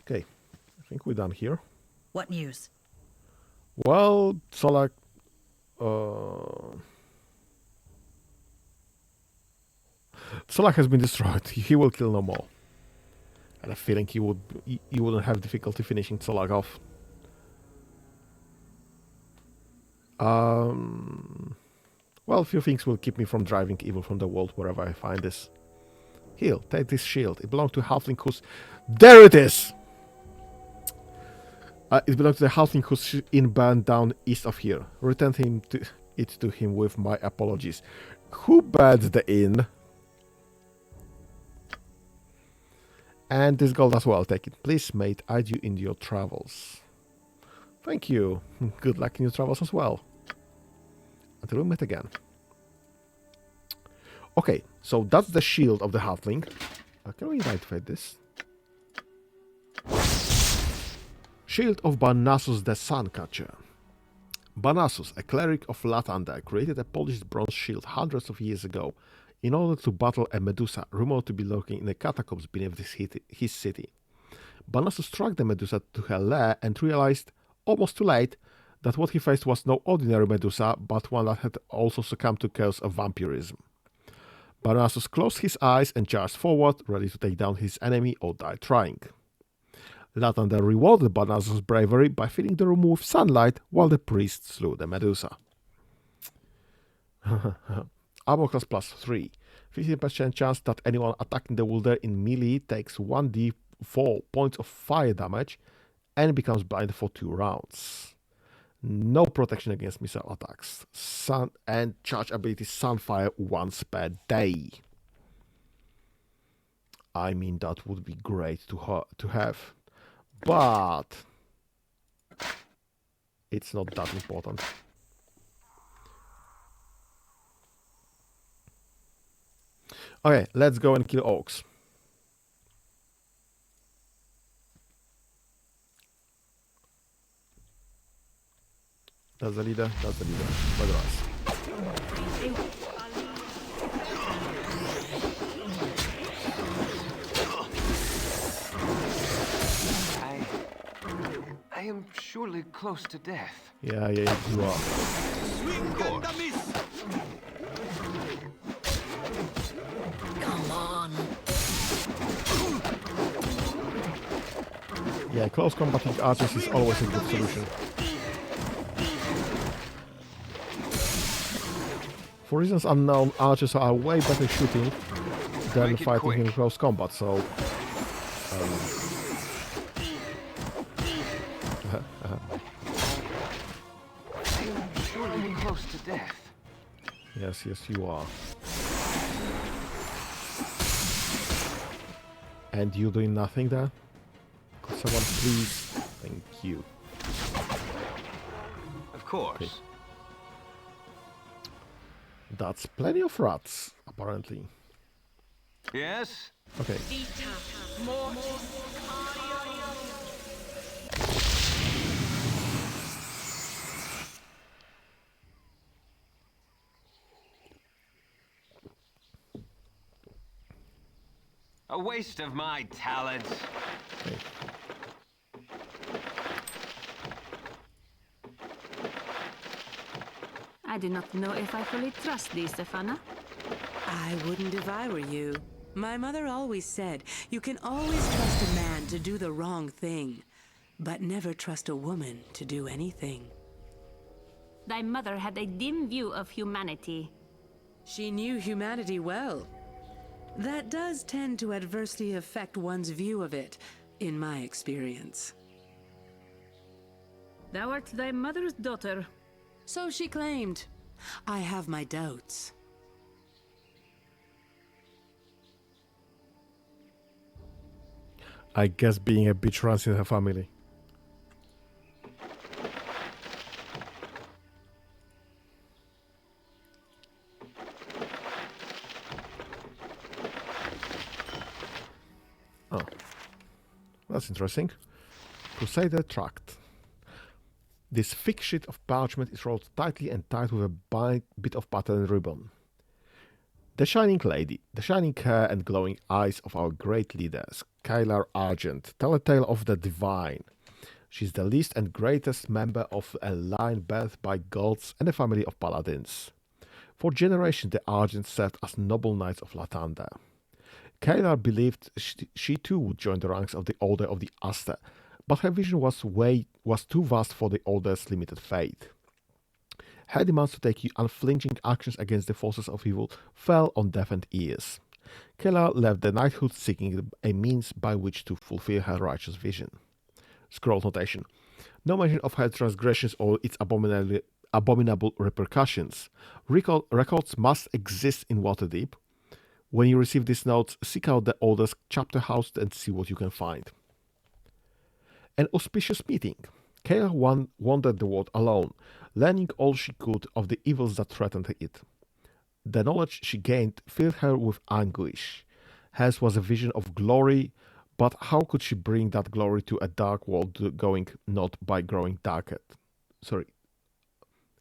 Okay, I think we're done here. What news? Well, Solak... Solak has been destroyed. He will kill no more. I had a feeling he wouldn't have difficulty finishing Solak off. Well, a few things will keep me from driving evil from the world wherever I find this. Heal, take this shield. It belongs to halfling who's... There it is! It belongs to the halfling who's in burned down east of here. Return it to him with my apologies. Who burned the inn? And this gold as well, take it. Please, mate, aid you in your travels. Thank you. Good luck in your travels as well. Until we meet again. Okay, so that's the shield of the halfling. Can we identify this? Shield of Barnassus the Suncatcher. Barnassus, a cleric of Lathander, created a polished bronze shield hundreds of years ago in order to battle a Medusa rumored to be lurking in the catacombs beneath his city. Barnassus struck the Medusa to her lair and realized, almost too late, that what he faced was no ordinary Medusa, but one that had also succumbed to curse of vampirism. Barnassus closed his eyes and charged forward, ready to take down his enemy or die trying. Lathander rewarded Barnassus' bravery by filling the room with sunlight while the priest slew the Medusa. Armor class +3. 15% chance that anyone attacking the wielder in melee takes 1d4 points of fire damage and becomes blind for 2 rounds. No protection against missile attacks. Sun and charge ability Sunfire once per day. I mean, that would be great to have. But it's not that important. Okay, let's go and kill orcs. That's the leader, that's the leader. Bother us. I am surely close to death. Yeah, you are. Come on. Yeah, close combat with archers is always a good solution. For reasons unknown, archers are way better shooting than fighting in close combat, so... I am surely close to death. Yes, you are. And you doing nothing there? Could someone please? Thank you. Of course. Okay. That's plenty of rats, apparently. Yes? Okay. A waste of my talents. Okay. I do not know if I fully trust thee, Stefana. I wouldn't if I were you. My mother always said, you can always trust a man to do the wrong thing, but never trust a woman to do anything. Thy mother had a dim view of humanity. She knew humanity well. That does tend to adversely affect one's view of it, in my experience. Thou art thy mother's daughter. So she claimed. I have my doubts. I guess being a bitch runs in her family. Oh, that's interesting. Crusader Tract. This thick sheet of parchment is rolled tightly and tied with a bit of patterned ribbon. The shining lady, the shining hair and glowing eyes of our great leaders, Caelar Argent, tell a tale of the divine. She is the least and greatest member of a line birthed by gods and a family of paladins. For generations the Argents served as noble knights of Latanda. Caelar believed she too would join the ranks of the Order of the Aster, but her vision was too vast for the Order's limited fate. Her demands to take unflinching actions against the forces of evil fell on deafened ears. Caelar left the knighthood seeking a means by which to fulfill her righteous vision. Scroll notation. No mention of her transgressions or its abominable repercussions. Records must exist in Waterdeep. When you receive these notes, seek out the Order's chapter house and see what you can find. An auspicious meeting. Caelar wandered the world alone, learning all she could of the evils that threatened it. The knowledge she gained filled her with anguish. Hers was a vision of glory, but how could she bring that glory to a dark world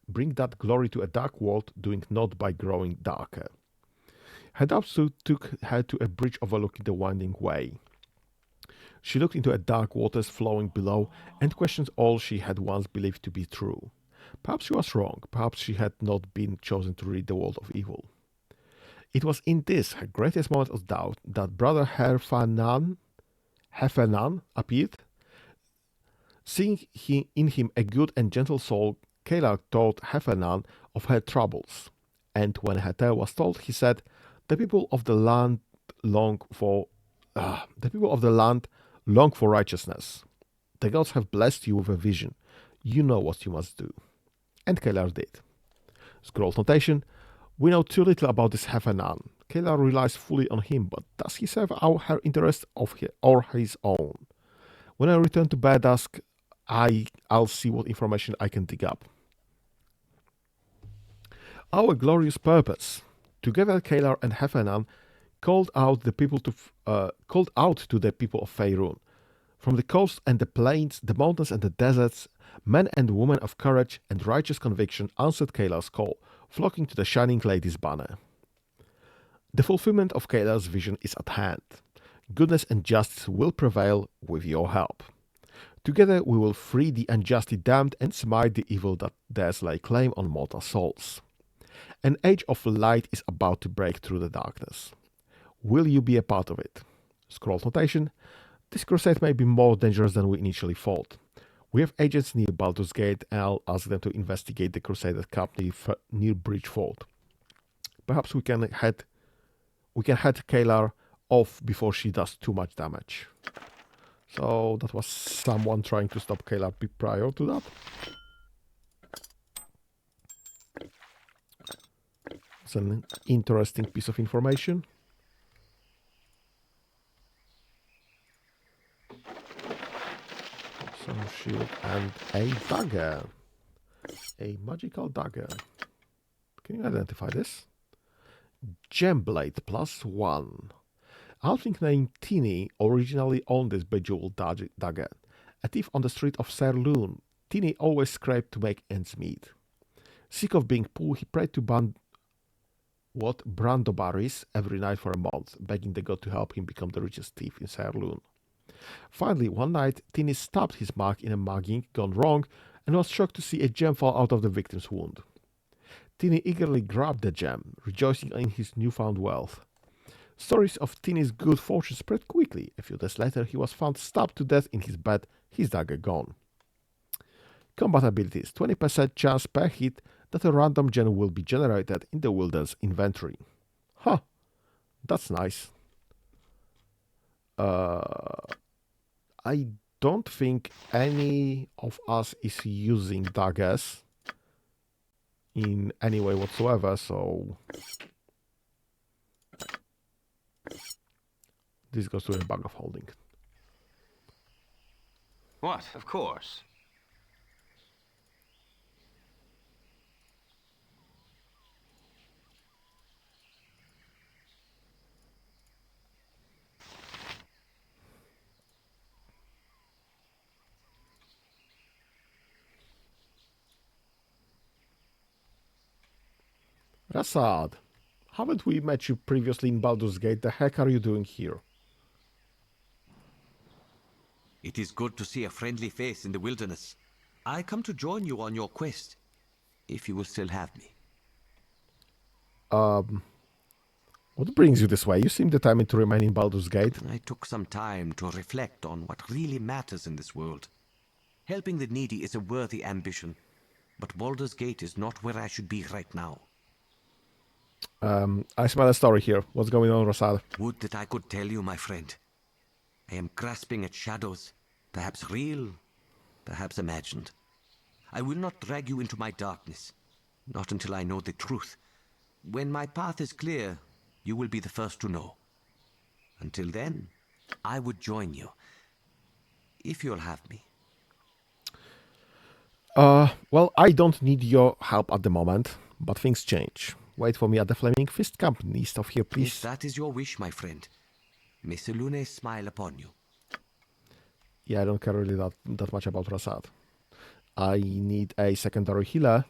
Bring that glory to a dark world doing not by growing darker. Her doubts took her to a bridge overlooking the winding way. She looked into the dark waters flowing below and questioned all she had once believed to be true. Perhaps she was wrong, perhaps she had not been chosen to rid the world of evil. It was in this, her greatest moment of doubt, that Brother Heffernan appeared. Seeing in him a good and gentle soul, Caelar told Heffernan of her troubles, and when her tale was told, he said, "The people of the land long for righteousness. The gods have blessed you with a vision. You know what you must do." And Caelar did. Scroll notation. We know too little about this Heffernan. Caelar relies fully on him, but does he serve her interests or his own? When I return to Bear Dusk, I'll see what information I can dig up. Our glorious purpose. Together, Caelar and Heffernan called out to the people of Faerun. From the coast and the plains, the mountains and the deserts, men and women of courage and righteous conviction answered Caelar's call, flocking to the Shining Lady's banner. The fulfillment of Caelar's vision is at hand. Goodness and justice will prevail with your help. Together we will free the unjustly damned and smite the evil that dares lay claim on mortal souls. An age of light is about to break through the darkness. Will you be a part of it? Scroll notation. This crusade may be more dangerous than we initially thought. We have agents near Baldurs Gate, and I'll ask them to investigate the Crusader camp near Bridgeford. Perhaps we can head Caelar off before she does too much damage. So that was someone trying to stop Caelar prior to that. It's an interesting piece of information. Some shield and a dagger. A magical dagger. Can you identify this? Gemblade +1. Halfling named Tini originally owned this bejeweled dagger. A thief on the street of Serloon, Tini always scraped to make ends meet. Sick of being poor, he prayed to Brandobaris every night for a month, begging the god to help him become the richest thief in Serloon. Finally, one night, Tini stabbed his mark in a mugging gone wrong and was shocked to see a gem fall out of the victim's wound. Tini eagerly grabbed the gem, rejoicing in his newfound wealth. Stories of Tini's good fortune spread quickly. A few days later, he was found stabbed to death in his bed, his dagger gone. Combat abilities: 20% chance per hit that a random gem will be generated in the wielder's inventory. Huh, that's nice. I don't think any of us is using daggers in any way whatsoever, so this goes to a bag of holding. What? Of course. Rasad, Haven't we met you previously in Baldur's Gate? The heck are you doing here? It is good to see a friendly face in the wilderness. I come to join you on your quest, if you will still have me. What brings you this way? You seem determined to remain in Baldur's Gate. I took some time to reflect on what really matters in this world. Helping the needy is a worthy ambition, but Baldur's Gate is not where I should be right now. I smell a story here. What's going on, Rosal? Would that I could tell you, my friend. I am grasping at shadows, perhaps real, perhaps imagined. I will not drag you into my darkness, not until I know the truth. When my path is clear, you will be the first to know. Until then, I would join you, if you'll have me. Well, I don't need your help at the moment, but things change. Wait for me at the Flaming Fist camp east of here, please. If that is your wish, my friend, may Selune smile upon you. Yeah, I don't care really that much about Rasad. I need a secondary healer.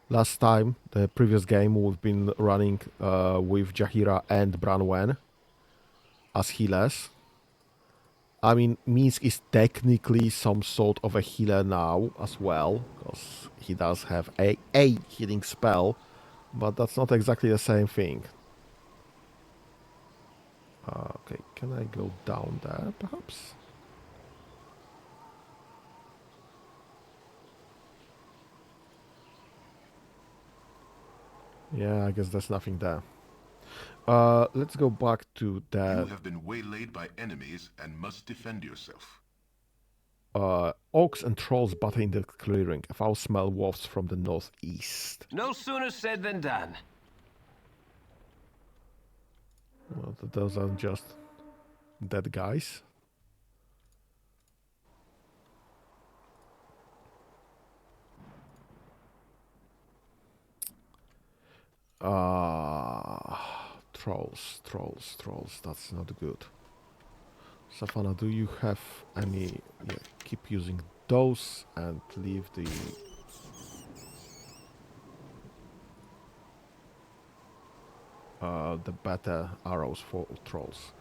Last time, the previous game, we've been running with Jaheira and Branwen as healers. I mean, Minsk is technically some sort of a healer now as well, because he does have a healing spell, but that's not exactly the same thing. Okay, can I go down there, perhaps? Yeah, I guess there's nothing there. Let's go back to the... You have been waylaid by enemies and must defend yourself. Orcs and trolls battle in the clearing. A foul smell wafts from the northeast. No sooner said than done. Well, those are just dead guys. Trolls, that's not good. Safana, do you have any... Yeah, keep using those and leave the better arrows for trolls.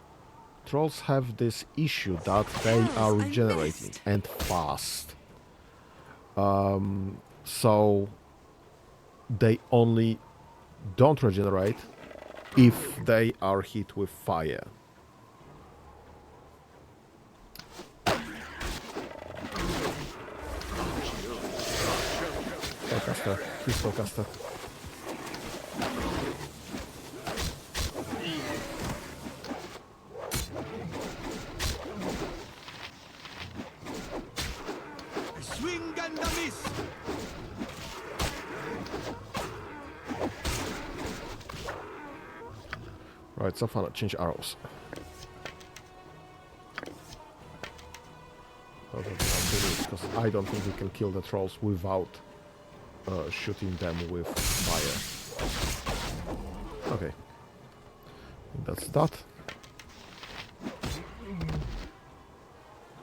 Trolls have this issue that they are regenerating and fast. So they only don't regenerate if they are hit with fire. Spellcaster, he's spellcaster. Swing and a miss. Right, so far, change arrows. Because I don't think we can kill the trolls without shooting them with fire. Okay. That's that.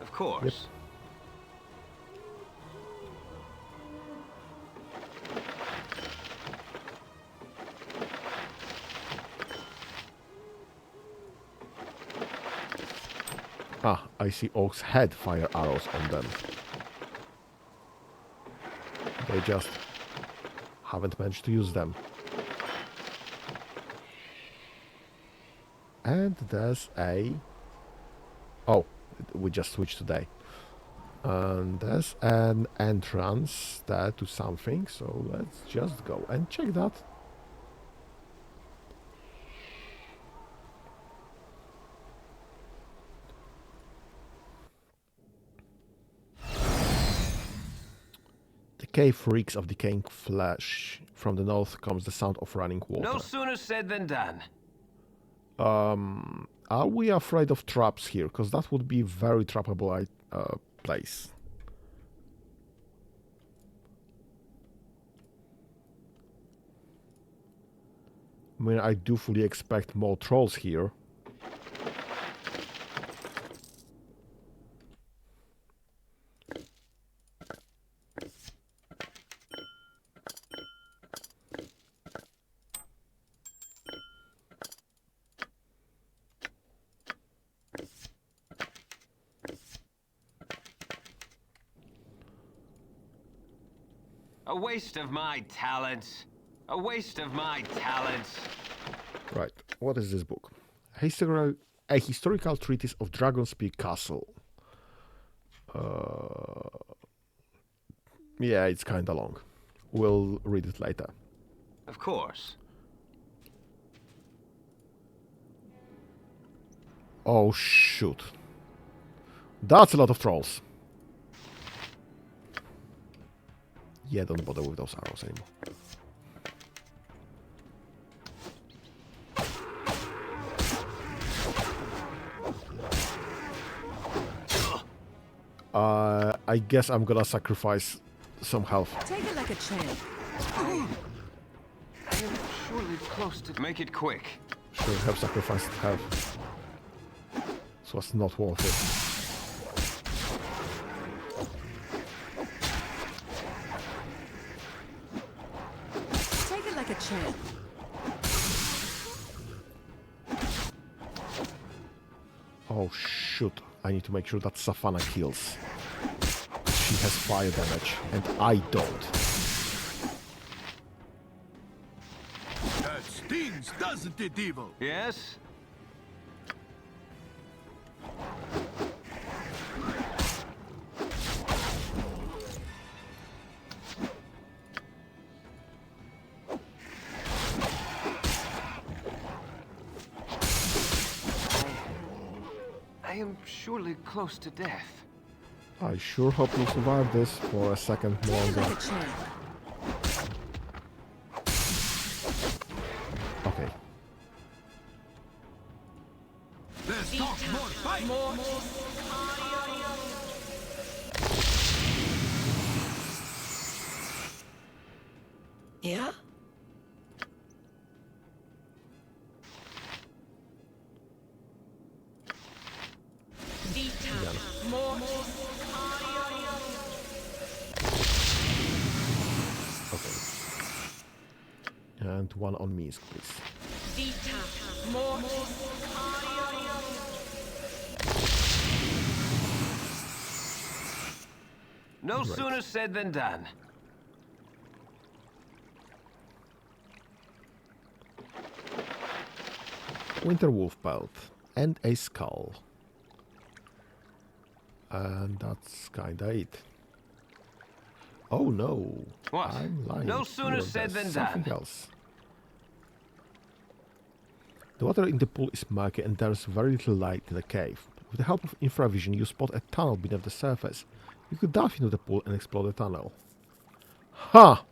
Of course. Yep. Ah, I see orcs had fire arrows on them. They just haven't managed to use them. And there's a... Oh, we just switched today. And there's an entrance there to something, so let's just go and check that. The cave reeks of decaying flesh. From the north comes the sound of running water. No sooner said than done. Are we afraid of traps here? Because that would be very trappable place. I mean, I do fully expect more trolls here. A waste of my talents. A waste of my talents. Right, what is this book? A historical treatise of Dragonspear Castle. Yeah, it's kinda long. We'll read it later. Of course. Oh shoot. That's a lot of trolls. Yeah, don't bother with those arrows anymore. I guess I'm gonna sacrifice some health. Take it like a champ. I am surely close to... Make it quick. Should have sacrificed health. This was not worth it. Take it like a champ. Oh shoot, I need to make sure that Savannah kills. She has fire damage, and I don't. That stings, doesn't it, Evil? Yes? I am surely close to death. I sure hope you'll survive this for a second longer. Okay. Let's talk more fight! Yeah? Okay. And one on me, please. No sooner said than done. Winter wolf pelt and a skull. And that's kinda it. Oh no. What? I'm lying. No sooner Here, said there's than something done. else. The water in the pool is murky and there's very little light in the cave. With the help of infravision, you spot a tunnel beneath the surface. You could dive into the pool and explore the tunnel. Ha!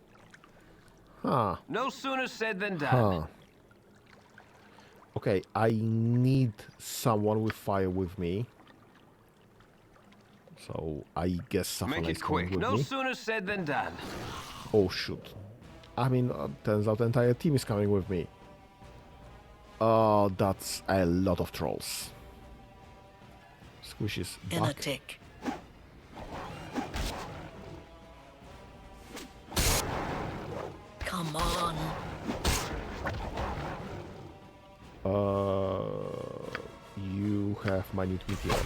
Ha! No sooner said than done. Huh. Okay, I need someone with fire with me. So I guess Savannah Make is it coming quick. with No me. sooner said than done. Oh shoot. I mean, turns out the entire team is coming with me. Oh, that's a lot of trolls. Squishes In a back. tick. Come on. You have minute meteors. It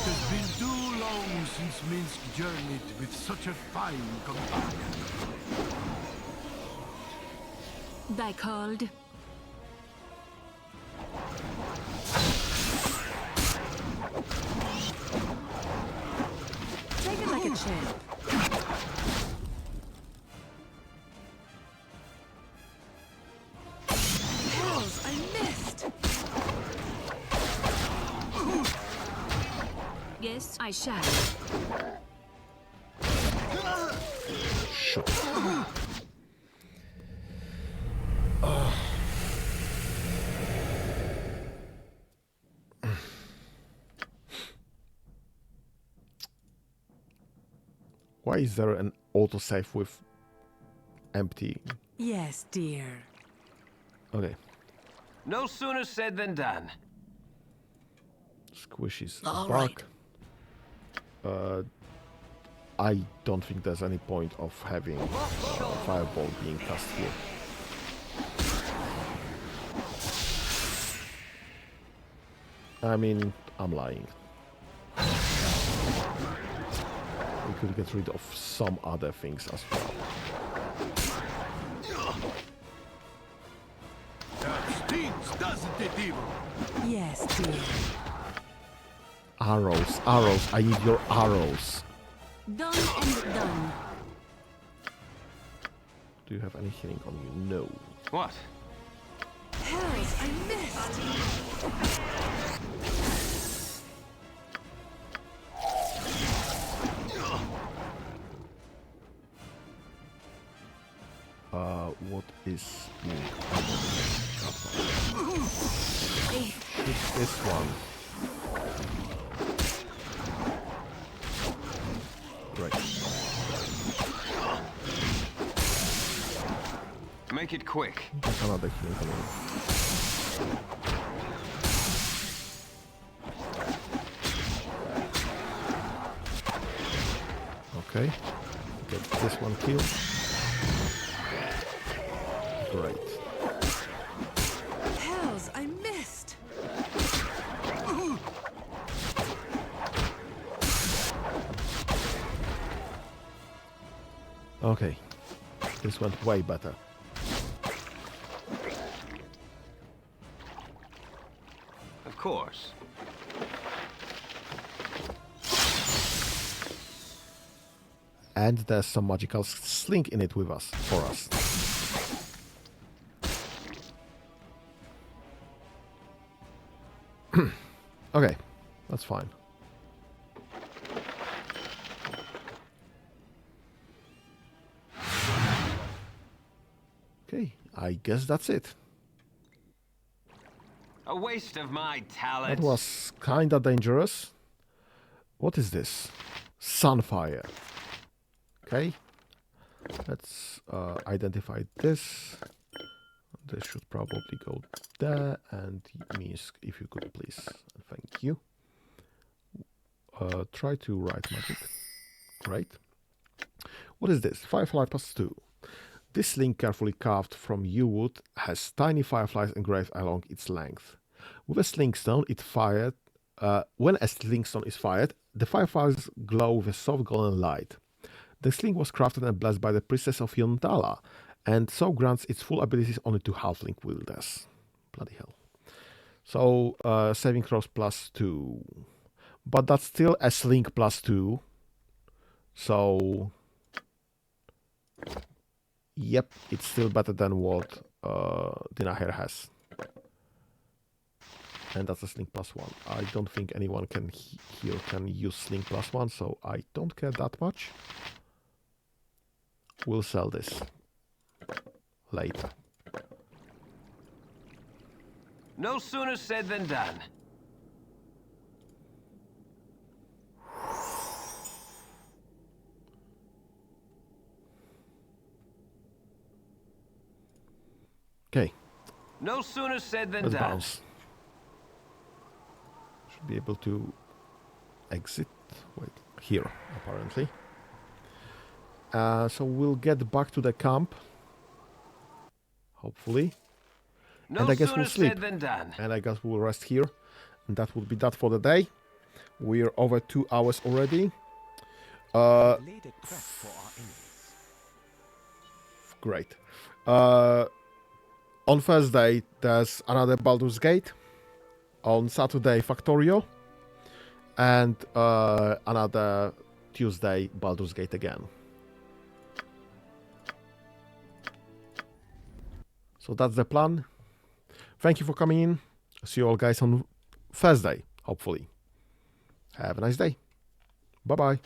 has been too long since Minsk journeyed with such a fine companion. Thy called? Take it like a champ. Hells, I missed. Yes, I shall. Shoot. Why is there an autosave with empty? Yes, dear. Okay. No sooner said than done. Squishes All bark. I don't think there's any point of having fireball being cast here. I mean, I'm lying. we could get rid of some other things as well. That stings, doesn't it, evil? Yes, dear. Arrows, arrows, I need your arrows. Done and done. Do you have any healing on you? No. What? Hells, I missed! What is it's this one. Right. Make it quick. That's another healing on you. Okay. Get this one killed. Great. Hells, I missed! Okay. This went way better. Of course. And there's some magical sling in it with us, for us. Okay, that's fine. Okay, I guess that's it. A waste of my talent. That was kinda dangerous. What is this? Sunfire. Okay. Let's identify this. This should probably go there, and Minsk, if you could please. Thank you. Try to write magic. Great. What is this? Firefly +2. This sling, carefully carved from yew wood, has tiny fireflies engraved along its length. With a slingstone, it fired. When a slingstone is fired, the fireflies glow with a soft golden light. The sling was crafted and blessed by the priestess of Yontala, and so grants its full abilities only to halfling wielders. Bloody hell. So, saving throws +2. But that's still a sling +2. So, yep, it's still better than what Dinaher has. And that's a sling +1. I don't think anyone here can use sling +1, so I don't care that much. We'll sell this later. No sooner said than done. Okay. No sooner said than Let's done. bounce. Should be able to exit. Wait, here, apparently. So we'll get back to the camp. Hopefully. No and I guess sooner we'll sleep. said than done. And I guess we'll rest here. And that would be that for the day. We're over 2 hours already. Great. On Thursday, there's another Baldurs Gate. On Saturday, Factorio. And another Tuesday, Baldur's Gate again. So that's the plan. Thank you for coming in. See you all guys on Thursday, hopefully. Have a nice day. Bye-bye.